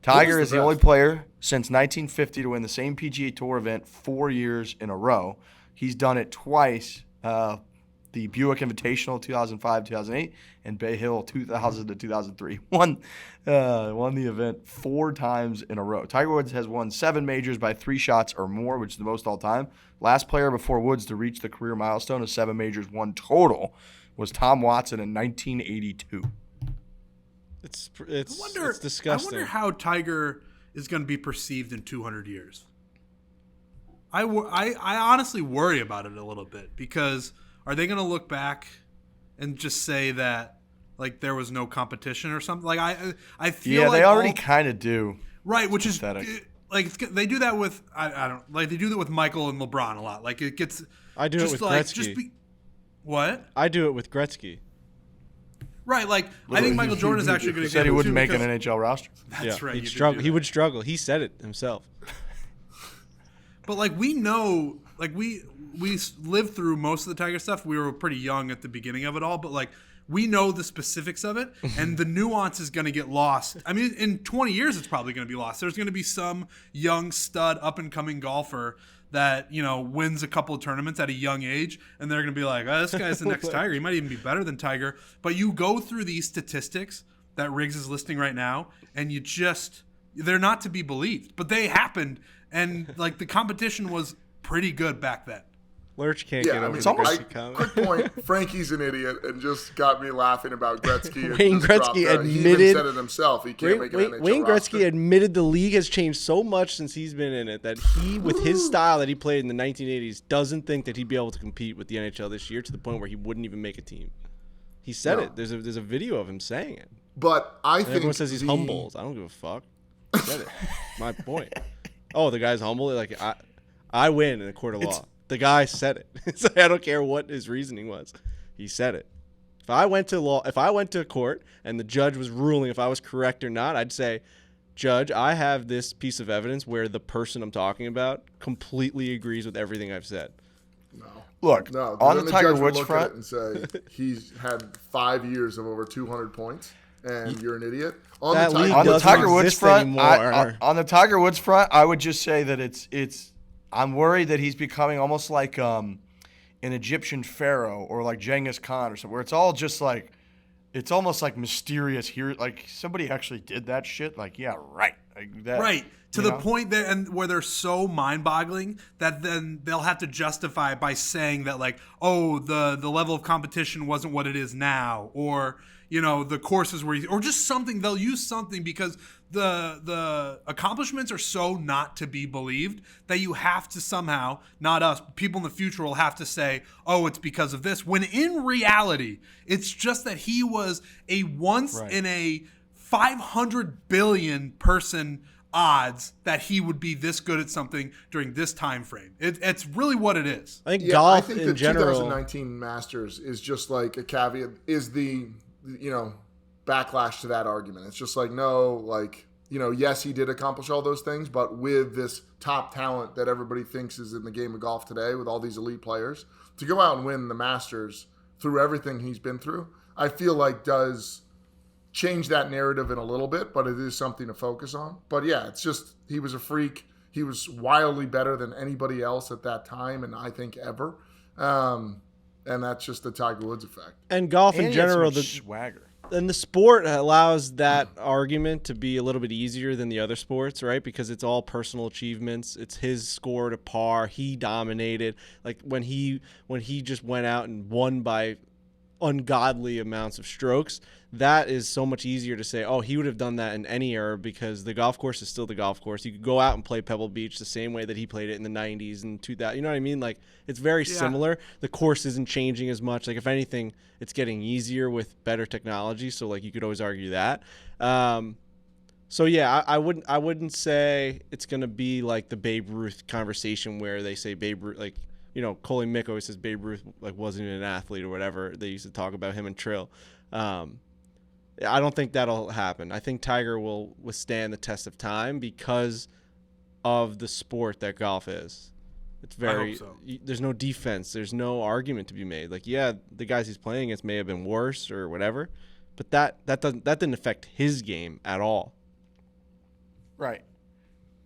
Tiger Who is the the only best? player since 1950 to win the same PGA Tour event 4 years in a row. He's done it twice, the Buick Invitational 2005-2008 and Bay Hill 2000 to 2003. Won the event 4 times in a row. Tiger Woods has won 7 majors by 3 shots or more, which is the most all time. Last player before Woods to reach the career milestone of 7 majors won total was Tom Watson in 1982. It's I disgusting. wonder how Tiger is going to be perceived in 200 years. I honestly worry about it a little bit because are they going to look back and just say that like there was no competition or something? Like I feel like they already kind of do. right, which is Pathetic. they do that with I don't like they do that with Michael and LeBron a lot. Like it gets I do it just with like Gretzky. what? I do it with Gretzky. Right, like I think Michael Jordan is actually going to Said he wouldn't make an NHL roster. That's right. He'd you did struggle. do He that. would struggle. He said it himself. But like we know, like we lived through most of the Tiger stuff. We were pretty young at the beginning of it all, but like we know the specifics of it, and the nuance is going to get lost. I mean, in 20 years, it's probably going to be lost. There's going to be some young stud, up and coming golfer that wins a couple of tournaments at a young age, and they're going to be like, oh, this guy's the next Tiger. He might even be better than Tiger. But you go through these statistics that Riggs is listing right now, and they're not to be believed, but they happened. And like the competition was pretty good back then. Lurch can't Yeah, get I over mean, the almost- Gretzky comment. quick point. Frankie's an idiot and just got me laughing about Gretzky. and Wayne just dropped Gretzky that. He even admitted- said it himself. He can't make an NHL Wayne roster. Gretzky admitted the league has changed so much since he's been in it that he, with his style that he played in the 1980s, doesn't think that he'd be able to compete with the NHL this year to the point where he wouldn't even make a team. He said No. it. There's a video of him saying it. But I And think everyone says he's humble. I don't give a fuck. He said it. My point. Oh, the guy's humble. Like I win in a court of law. The guy said it. It's like, I don't care what his reasoning was. He said it. If I went to court and the judge was ruling if I was correct or not, I'd say, Judge, I have this piece of evidence where the person I'm talking about completely agrees with everything I've said. Look, No, on then the Tiger judge would Woods look front, at it and say he's had 5 years of over 200 points. and you're an idiot. On the Tiger Woods front, on the Tiger Woods front, I would just say that it's. I'm worried that he's becoming almost like an Egyptian pharaoh or like Genghis Khan or something, where it's all just like, it's almost like mysterious here. Like somebody actually did that shit. Like, yeah, right. Like that, right. To the point that, and where they're so mind-boggling that then they'll have to justify it by saying that, like, oh, the level of competition wasn't what it is now, or the courses were, or just something. They'll use something because the accomplishments are so not to be believed that you have to somehow, not us, people in the future will have to say, oh, it's because of this. When in reality, it's just that he was a once in a 500 billion person odds that he would be this good at something during this time frame. It's really what it is. I think golf I think in the general, 2019 Masters is just like a caveat. Is the backlash to that argument? It's just like, no, like, yes, he did accomplish all those things, but with this top talent that everybody thinks is in the game of golf today, with all these elite players, to go out and win the Masters through everything he's been through, I feel like does change that narrative in a little bit, but it is something to focus on. But yeah, it's just, he was a freak. He was wildly better than anybody else at that time, and I think ever. And that's just the Tiger Woods effect. And golf in general, the swagger. And the sport allows that argument to be a little bit easier than the other sports, right? Because it's all personal achievements. It's his score to par. He dominated. Like when he just went out and won by ungodly amounts of strokes, that is so much easier to say, oh, he would have done that in any era because the golf course is still the golf course. You could go out and play Pebble Beach the same way that he played it in the 90s and 2000. You know what I mean? Like, it's very similar. The course isn't changing as much. Like, if anything, it's getting easier with better technology. So, like, you could always argue that. So, yeah, I wouldn't say it's going to be like the Babe Ruth conversation where they say Babe Ruth, like, Coley Mick always says Babe Ruth like wasn't an athlete or whatever. They used to talk about him and Trill. I don't think that'll happen. I think Tiger will withstand the test of time because of the sport that golf is. It's very. I hope so. There's no defense. There's no argument to be made. Like, yeah, the guys he's playing against may have been worse or whatever, but that didn't affect his game at all. Right.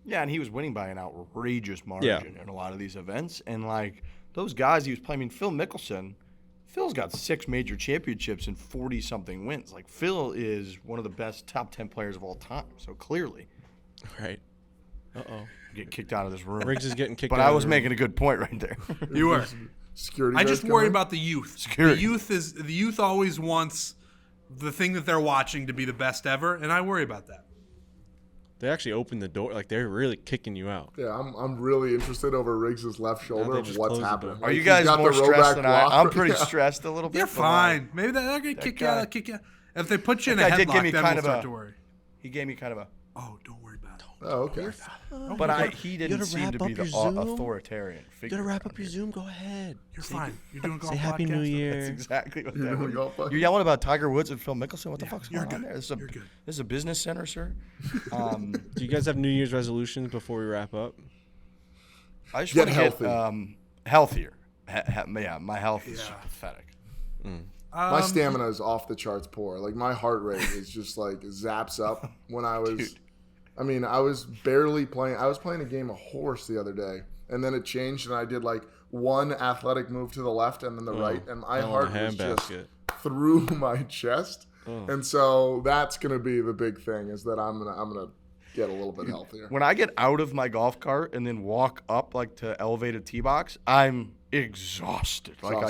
Yeah, and he was winning by an outrageous margin in a lot of these events. And, like, those guys he was playing, I mean, Phil's got 6 major championships and 40-something wins. Like, Phil is one of the best top 10 players of all time, so clearly. Right. Uh-oh. Get kicked out of this room. Riggs is getting kicked out But I of was the room. making a good point right there. You were. Security. I just worry about the youth. Security. The youth always wants the thing that they're watching to be the best ever, and I worry about that. They actually opened the door. Like, they're really kicking you out. Yeah, I'm really interested over Riggs' left shoulder of what's happening. Are you guys more stressed than I am? I'm pretty stressed a little bit. You're fine. Maybe they're going to kick you out. If they put you in a headlock, then we'll start to worry. He gave me kind of a... Oh, don't worry about it. Oh, okay. But he didn't seem to be the authoritarian figure. You gotta wrap up your Zoom. Go ahead. You're fine. You're doing golf Say Happy podcast. New Year. That's exactly what You're that doing golf was. You're yelling about Tiger Woods and Phil Mickelson. What the fuck's going on there? You're good. This is a business center, sir. Do you guys have New Year's resolutions before we wrap up? I just Get want to healthy. get healthier. Yeah, my health is pathetic. My stamina is off the charts poor. Like, my heart rate is just like zaps up when I was. Dude. I mean, I was barely playing. I was playing a game of horse the other day, and then it changed, and I did like one athletic move to the left and then the right, and my heart was just through my chest. And so that's gonna be the big thing, is that I'm gonna get a little bit healthier. When I get out of my golf cart and then walk up like to elevated tee box, I'm exhausted. Like,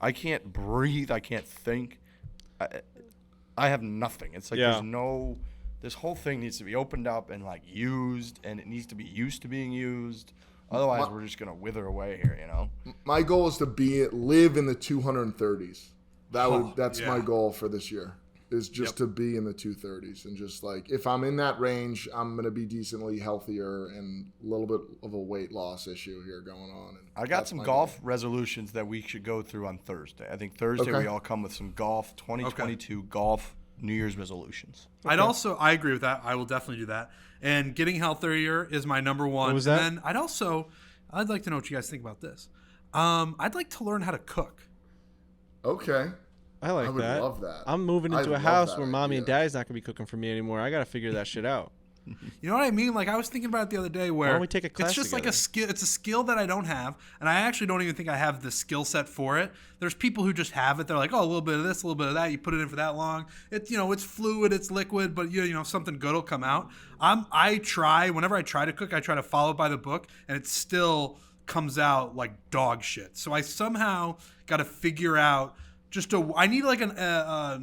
I can't breathe. I can't think. I have nothing. It's like there's no. This whole thing needs to be opened up and like used, and it needs to be used to being used. Otherwise, we're just gonna wither away here, My goal is to live in the 230s. That's my goal for this year. Is just to be in the 230s, and just like, if I'm in that range, I'm gonna be decently healthier, and a little bit of a weight loss issue here going on. And I got some golf resolutions that we should go through on Thursday. I think Thursday we all come with some golf 2022 golf New Year's resolutions. Okay. I agree with that. I will definitely do that. And getting healthier is my number one. What was that? And then I'd like to know what you guys think about this. I'd like to learn how to cook. Okay. I like I would that. love that. I'm moving I into a love house that where mommy and idea. daddy's not gonna be cooking for me anymore. I gotta figure that shit out. You know what I mean? Like I was thinking about it the other day where don't we take a class it's just like together? a skill. It's a skill that I don't have, and I actually don't even think I have the skill set for it. There's people who just have it. They're like, oh, a little bit of this, a little bit of that. You put it in for that long. It's it's fluid, it's liquid, but something good will come out. Whenever I try to cook, I try to follow by the book, and it still comes out like dog shit. So I somehow got to figure out. I need like a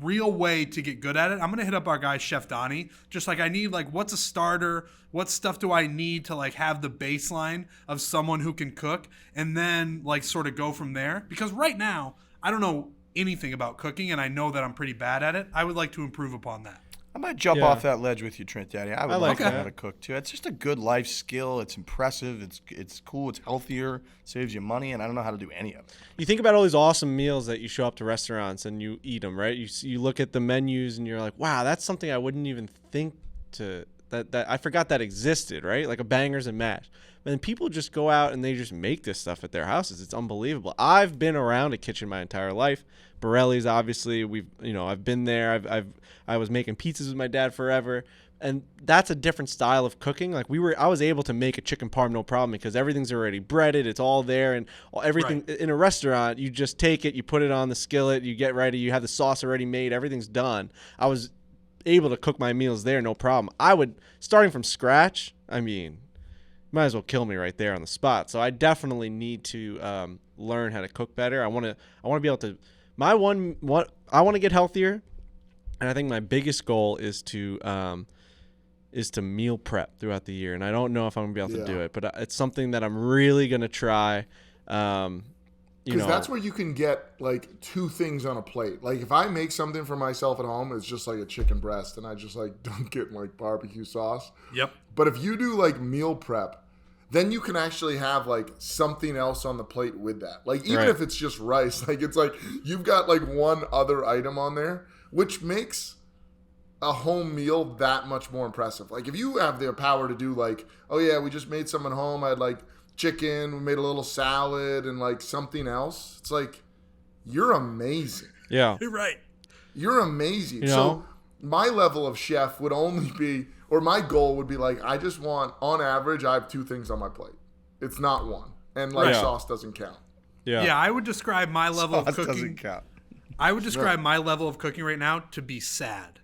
real way to get good at it. I'm gonna hit up our guy Chef Donnie. Just like I need like what's a starter? What stuff do I need to like have the baseline of someone who can cook, and then like sort of go from there. Because right now I don't know anything about cooking, and I know that I'm pretty bad at it. I would like to improve upon that. I might jump Yeah. off that ledge with you, Trent Daddy. I would like love to know that. how to cook too. It's just a good life skill. It's impressive. It's cool. It's healthier. Saves you money, and I don't know how to do any of it. You think about all these awesome meals that you show up to restaurants and you eat them, right? You look at the menus and you're like, wow, that's something I wouldn't even think that I forgot that existed, right? Like a bangers and mash. And then people just go out and they just make this stuff at their houses. It's unbelievable. I've been around a kitchen my entire life. Borelli's, obviously, I've been there. I was making pizzas with my dad forever. And that's a different style of cooking. Like I was able to make a chicken parm no problem because everything's already breaded. It's all there, and everything in a restaurant. You just take it, you put it on the skillet, you get ready, you have the sauce already made, everything's done. I was able to cook my meals there, no problem. Starting from scratch. I mean, might as well kill me right there on the spot. So I definitely need to learn how to cook better. I want to be able to. I want to get healthier, and I think my biggest goal is to meal prep throughout the year. And I don't know if I'm gonna be able to do it, but it's something that I'm really gonna try. Because that's where you can get like two things on a plate. Like if I make something for myself at home, it's just like a chicken breast, and I just like dunk it in like barbecue sauce. Yep. But if you do like meal prep, then you can actually have like something else on the plate with that. Like even if it's just rice, like it's like you've got like one other item on there, which makes a home meal that much more impressive. Like if you have the power to do like, oh yeah, we just made some at home. I had like chicken, we made a little salad and like something else. It's like, you're amazing. Yeah. You're right. You're amazing. So my level of chef would only be, or my goal would be like, I just want, on average, I have two things on my plate. It's not one. And like sauce doesn't count. Yeah, I would describe my level of Sauce cooking. doesn't count. I would describe my level of cooking right now to be sad.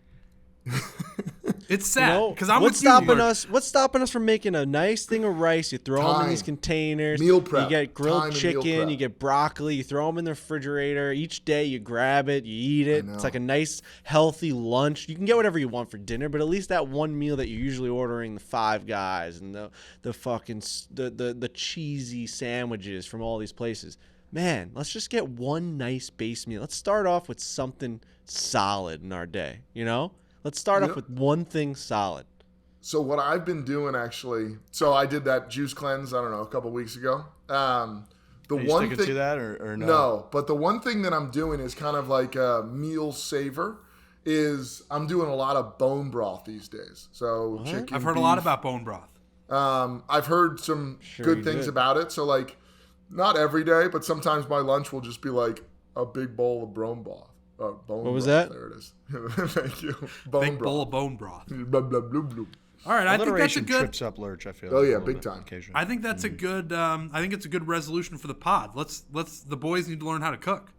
It's sad because I'm what's with you, Mark. What's stopping us from making a nice thing of rice? You throw them in these containers. Meal prep. You get grilled Time and meal chicken. prep. You get broccoli. You throw them in the refrigerator. Each day you grab it. You eat it. It's like a nice healthy lunch. You can get whatever you want for dinner, but at least that one meal that you're usually ordering, the Five Guys and the fucking the cheesy sandwiches from all these places. Man, let's just get one nice base meal. Let's start off with something solid in our day, Let's start off with one thing solid. So what I've been doing actually, so I did that juice cleanse, I don't know, a couple weeks ago. Are you sticking to that or no? No, but the one thing that I'm doing is kind of like a meal saver is I'm doing a lot of bone broth these days. So chicken, I've heard a lot about bone broth. I've heard some good things about it. So like not every day, but sometimes my lunch will just be like a big bowl of bone broth. What was that? There it is. Thank you. Big bowl of bone broth. Blah, blah, blah, blah. All right, I think that's a Alliteration good. trips up Lurch, I feel. Oh, like, yeah, a little big bit time. occasionally. I think that's a good. I think it's a good resolution for the pod. Let's. The boys need to learn how to cook.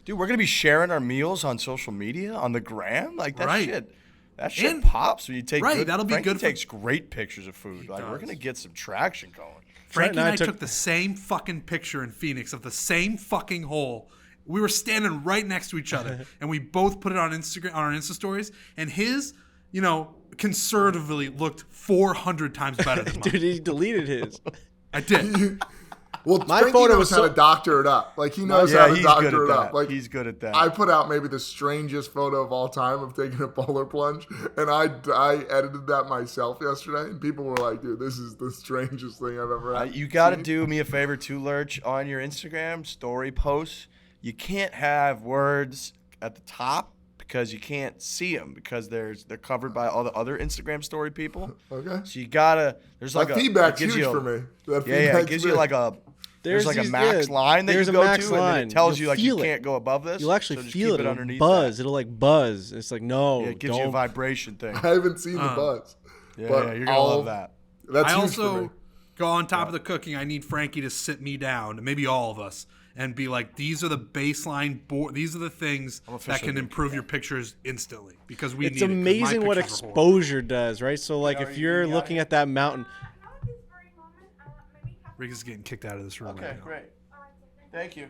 Dude, we're gonna be sharing our meals on social media, on the gram, like that Right. shit. That shit And- pops when you take. right, good, that'll be Frankie good for- takes great pictures of food. Like we're does. gonna get some traction going. Frankie and I took took the same fucking picture in Phoenix of the same fucking hole. We were standing right next to each other, and we both put it on Instagram, on our Insta stories. And his, conservatively looked 400 times better than mine. Dude, he deleted his. I did. Well, My Frankie photo knows was how so- to doctor it up. Like he knows Yeah, how to he's good doctor at it up. that. Like He's good at that. I put out maybe the strangest photo of all time of taking a polar plunge, and I edited that myself yesterday, and people were like, "Dude, this is the strangest thing I've ever had." You got to do me a favor too, Lurch, on your Instagram story posts. You can't have words at the top because you can't see them because they're covered by all the other Instagram story people. Okay. So you gotta. There's like That a feedback's it gives huge you a- for me. That Yeah, it feedback's gives you big. like a There's like a these- max line that you there's a go max to, and then line. it tells You'll you like feel you it. can't go above this. You'll actually so just feel keep it. It'll underneath buzz. that. It'll like buzz. It's like no, Yeah, it gives you a don't. vibration thing. I haven't seen the buzz. Yeah, but yeah, you're gonna love that. That's I huge for also me. go on top of the cooking. I need Frankie to sit me down, maybe all of us, and be like, these are the baseline these are the things that can improve your pictures instantly because we It's need it, 'cause my amazing what pictures are horrible. exposure does, right? So like if you're looking at that mountain, Rick is getting kicked out of this room right now. great. Thank you.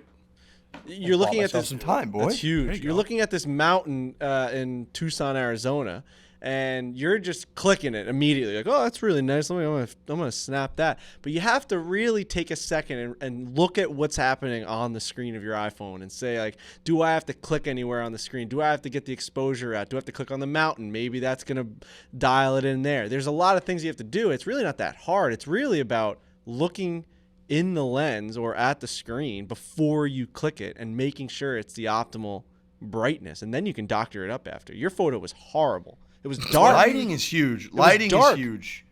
you're looking at myself this some time, boy. That's huge. You're looking at this mountain in Tucson, Arizona, and you're just clicking it immediately. Like, oh, that's really nice. I'm gonna snap that. But you have to really take a second and look at what's happening on the screen of your iPhone and say, like, do I have to click anywhere on the screen? Do I have to get the exposure out? Do I have to click on the mountain? Maybe that's gonna dial it in there. There's a lot of things you have to do. It's really not that hard. It's really about looking in the lens or at the screen before you click it and making sure it's the optimal brightness, and then you can doctor it up after. Your photo was horrible. It was dark. Lighting is huge. Lighting is dark. huge.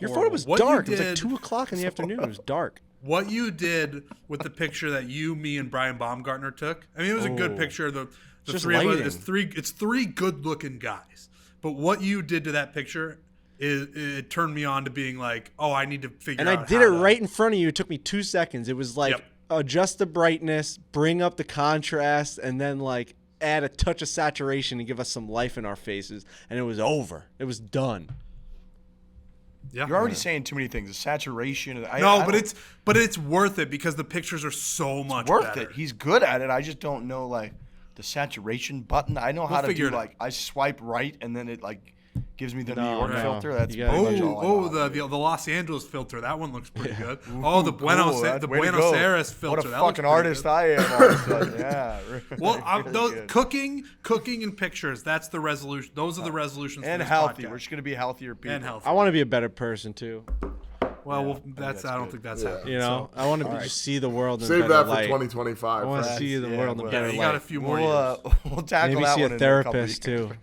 Your photo was What you dark. It was like did- 2 o'clock in the afternoon. It was dark. What you did with the picture that you, me, and Brian Baumgartner took, I mean, it was a good picture. The just three of us, lighting. it's three good-looking guys. But what you did to that picture, it turned me on to being like, oh, I need to figure And out I did how it to- right in front of you. It took me 2 seconds. It was like Yep. adjust the brightness, bring up the contrast, and then like add a touch of saturation and give us some life in our faces. And it was over. It was done. Yeah. You're already saying too many things. The saturation. But it's worth it because the pictures are so much worth better. it. He's good at it. I just don't know like the saturation button. I know how to figure do it out. like I swipe right and then it like gives me the New No, York no. filter. That's You gotta pretty much all I know. the Los Angeles filter. That one looks pretty good. Ooh, Oh, the cool. Buenos That's- the way to Buenos go. Aires filter. What a that looks fucking pretty artist good. I am. All of a sudden. Yeah. Well, Really those good. cooking and pictures. That's the resolution. Those are the resolutions. And for this healthy. podcast. We're just gonna be healthier people. And healthy. I want to be a better person too. Well, that's I don't good. think that's Yeah. happening. You know, I want to just see the world in a Save better that for light. 2025. I want to Frank. see the world in a well, better you light. got a few more We'll, years. we'll tackle Maybe that see one a in therapist couple too.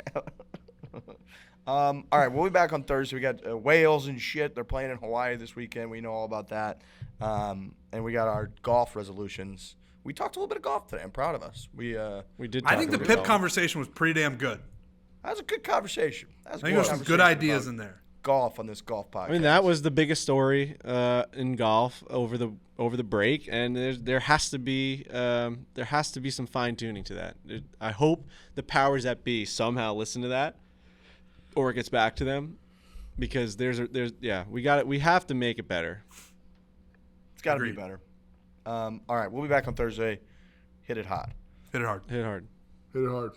All right, we'll be back on Thursday. We got whales and shit. They're playing in Hawaii this weekend. We know all about that. And we got our golf resolutions. We talked a little bit of golf today. I'm proud of us. We did. I talk think the about PIP it. conversation was pretty damn good. that was a good conversation. That was I think there's some good ideas in there. Golf on this golf podcast. I mean, that was the biggest story in golf over the break, and there has to be some fine tuning to that. I hope the powers that be somehow listen to that, or it gets back to them, because we have to make it better. It's got to be Agreed. better. All right, we'll be back on Thursday. Hit it hot. Hit it hard. Hit hard. Hit it hard.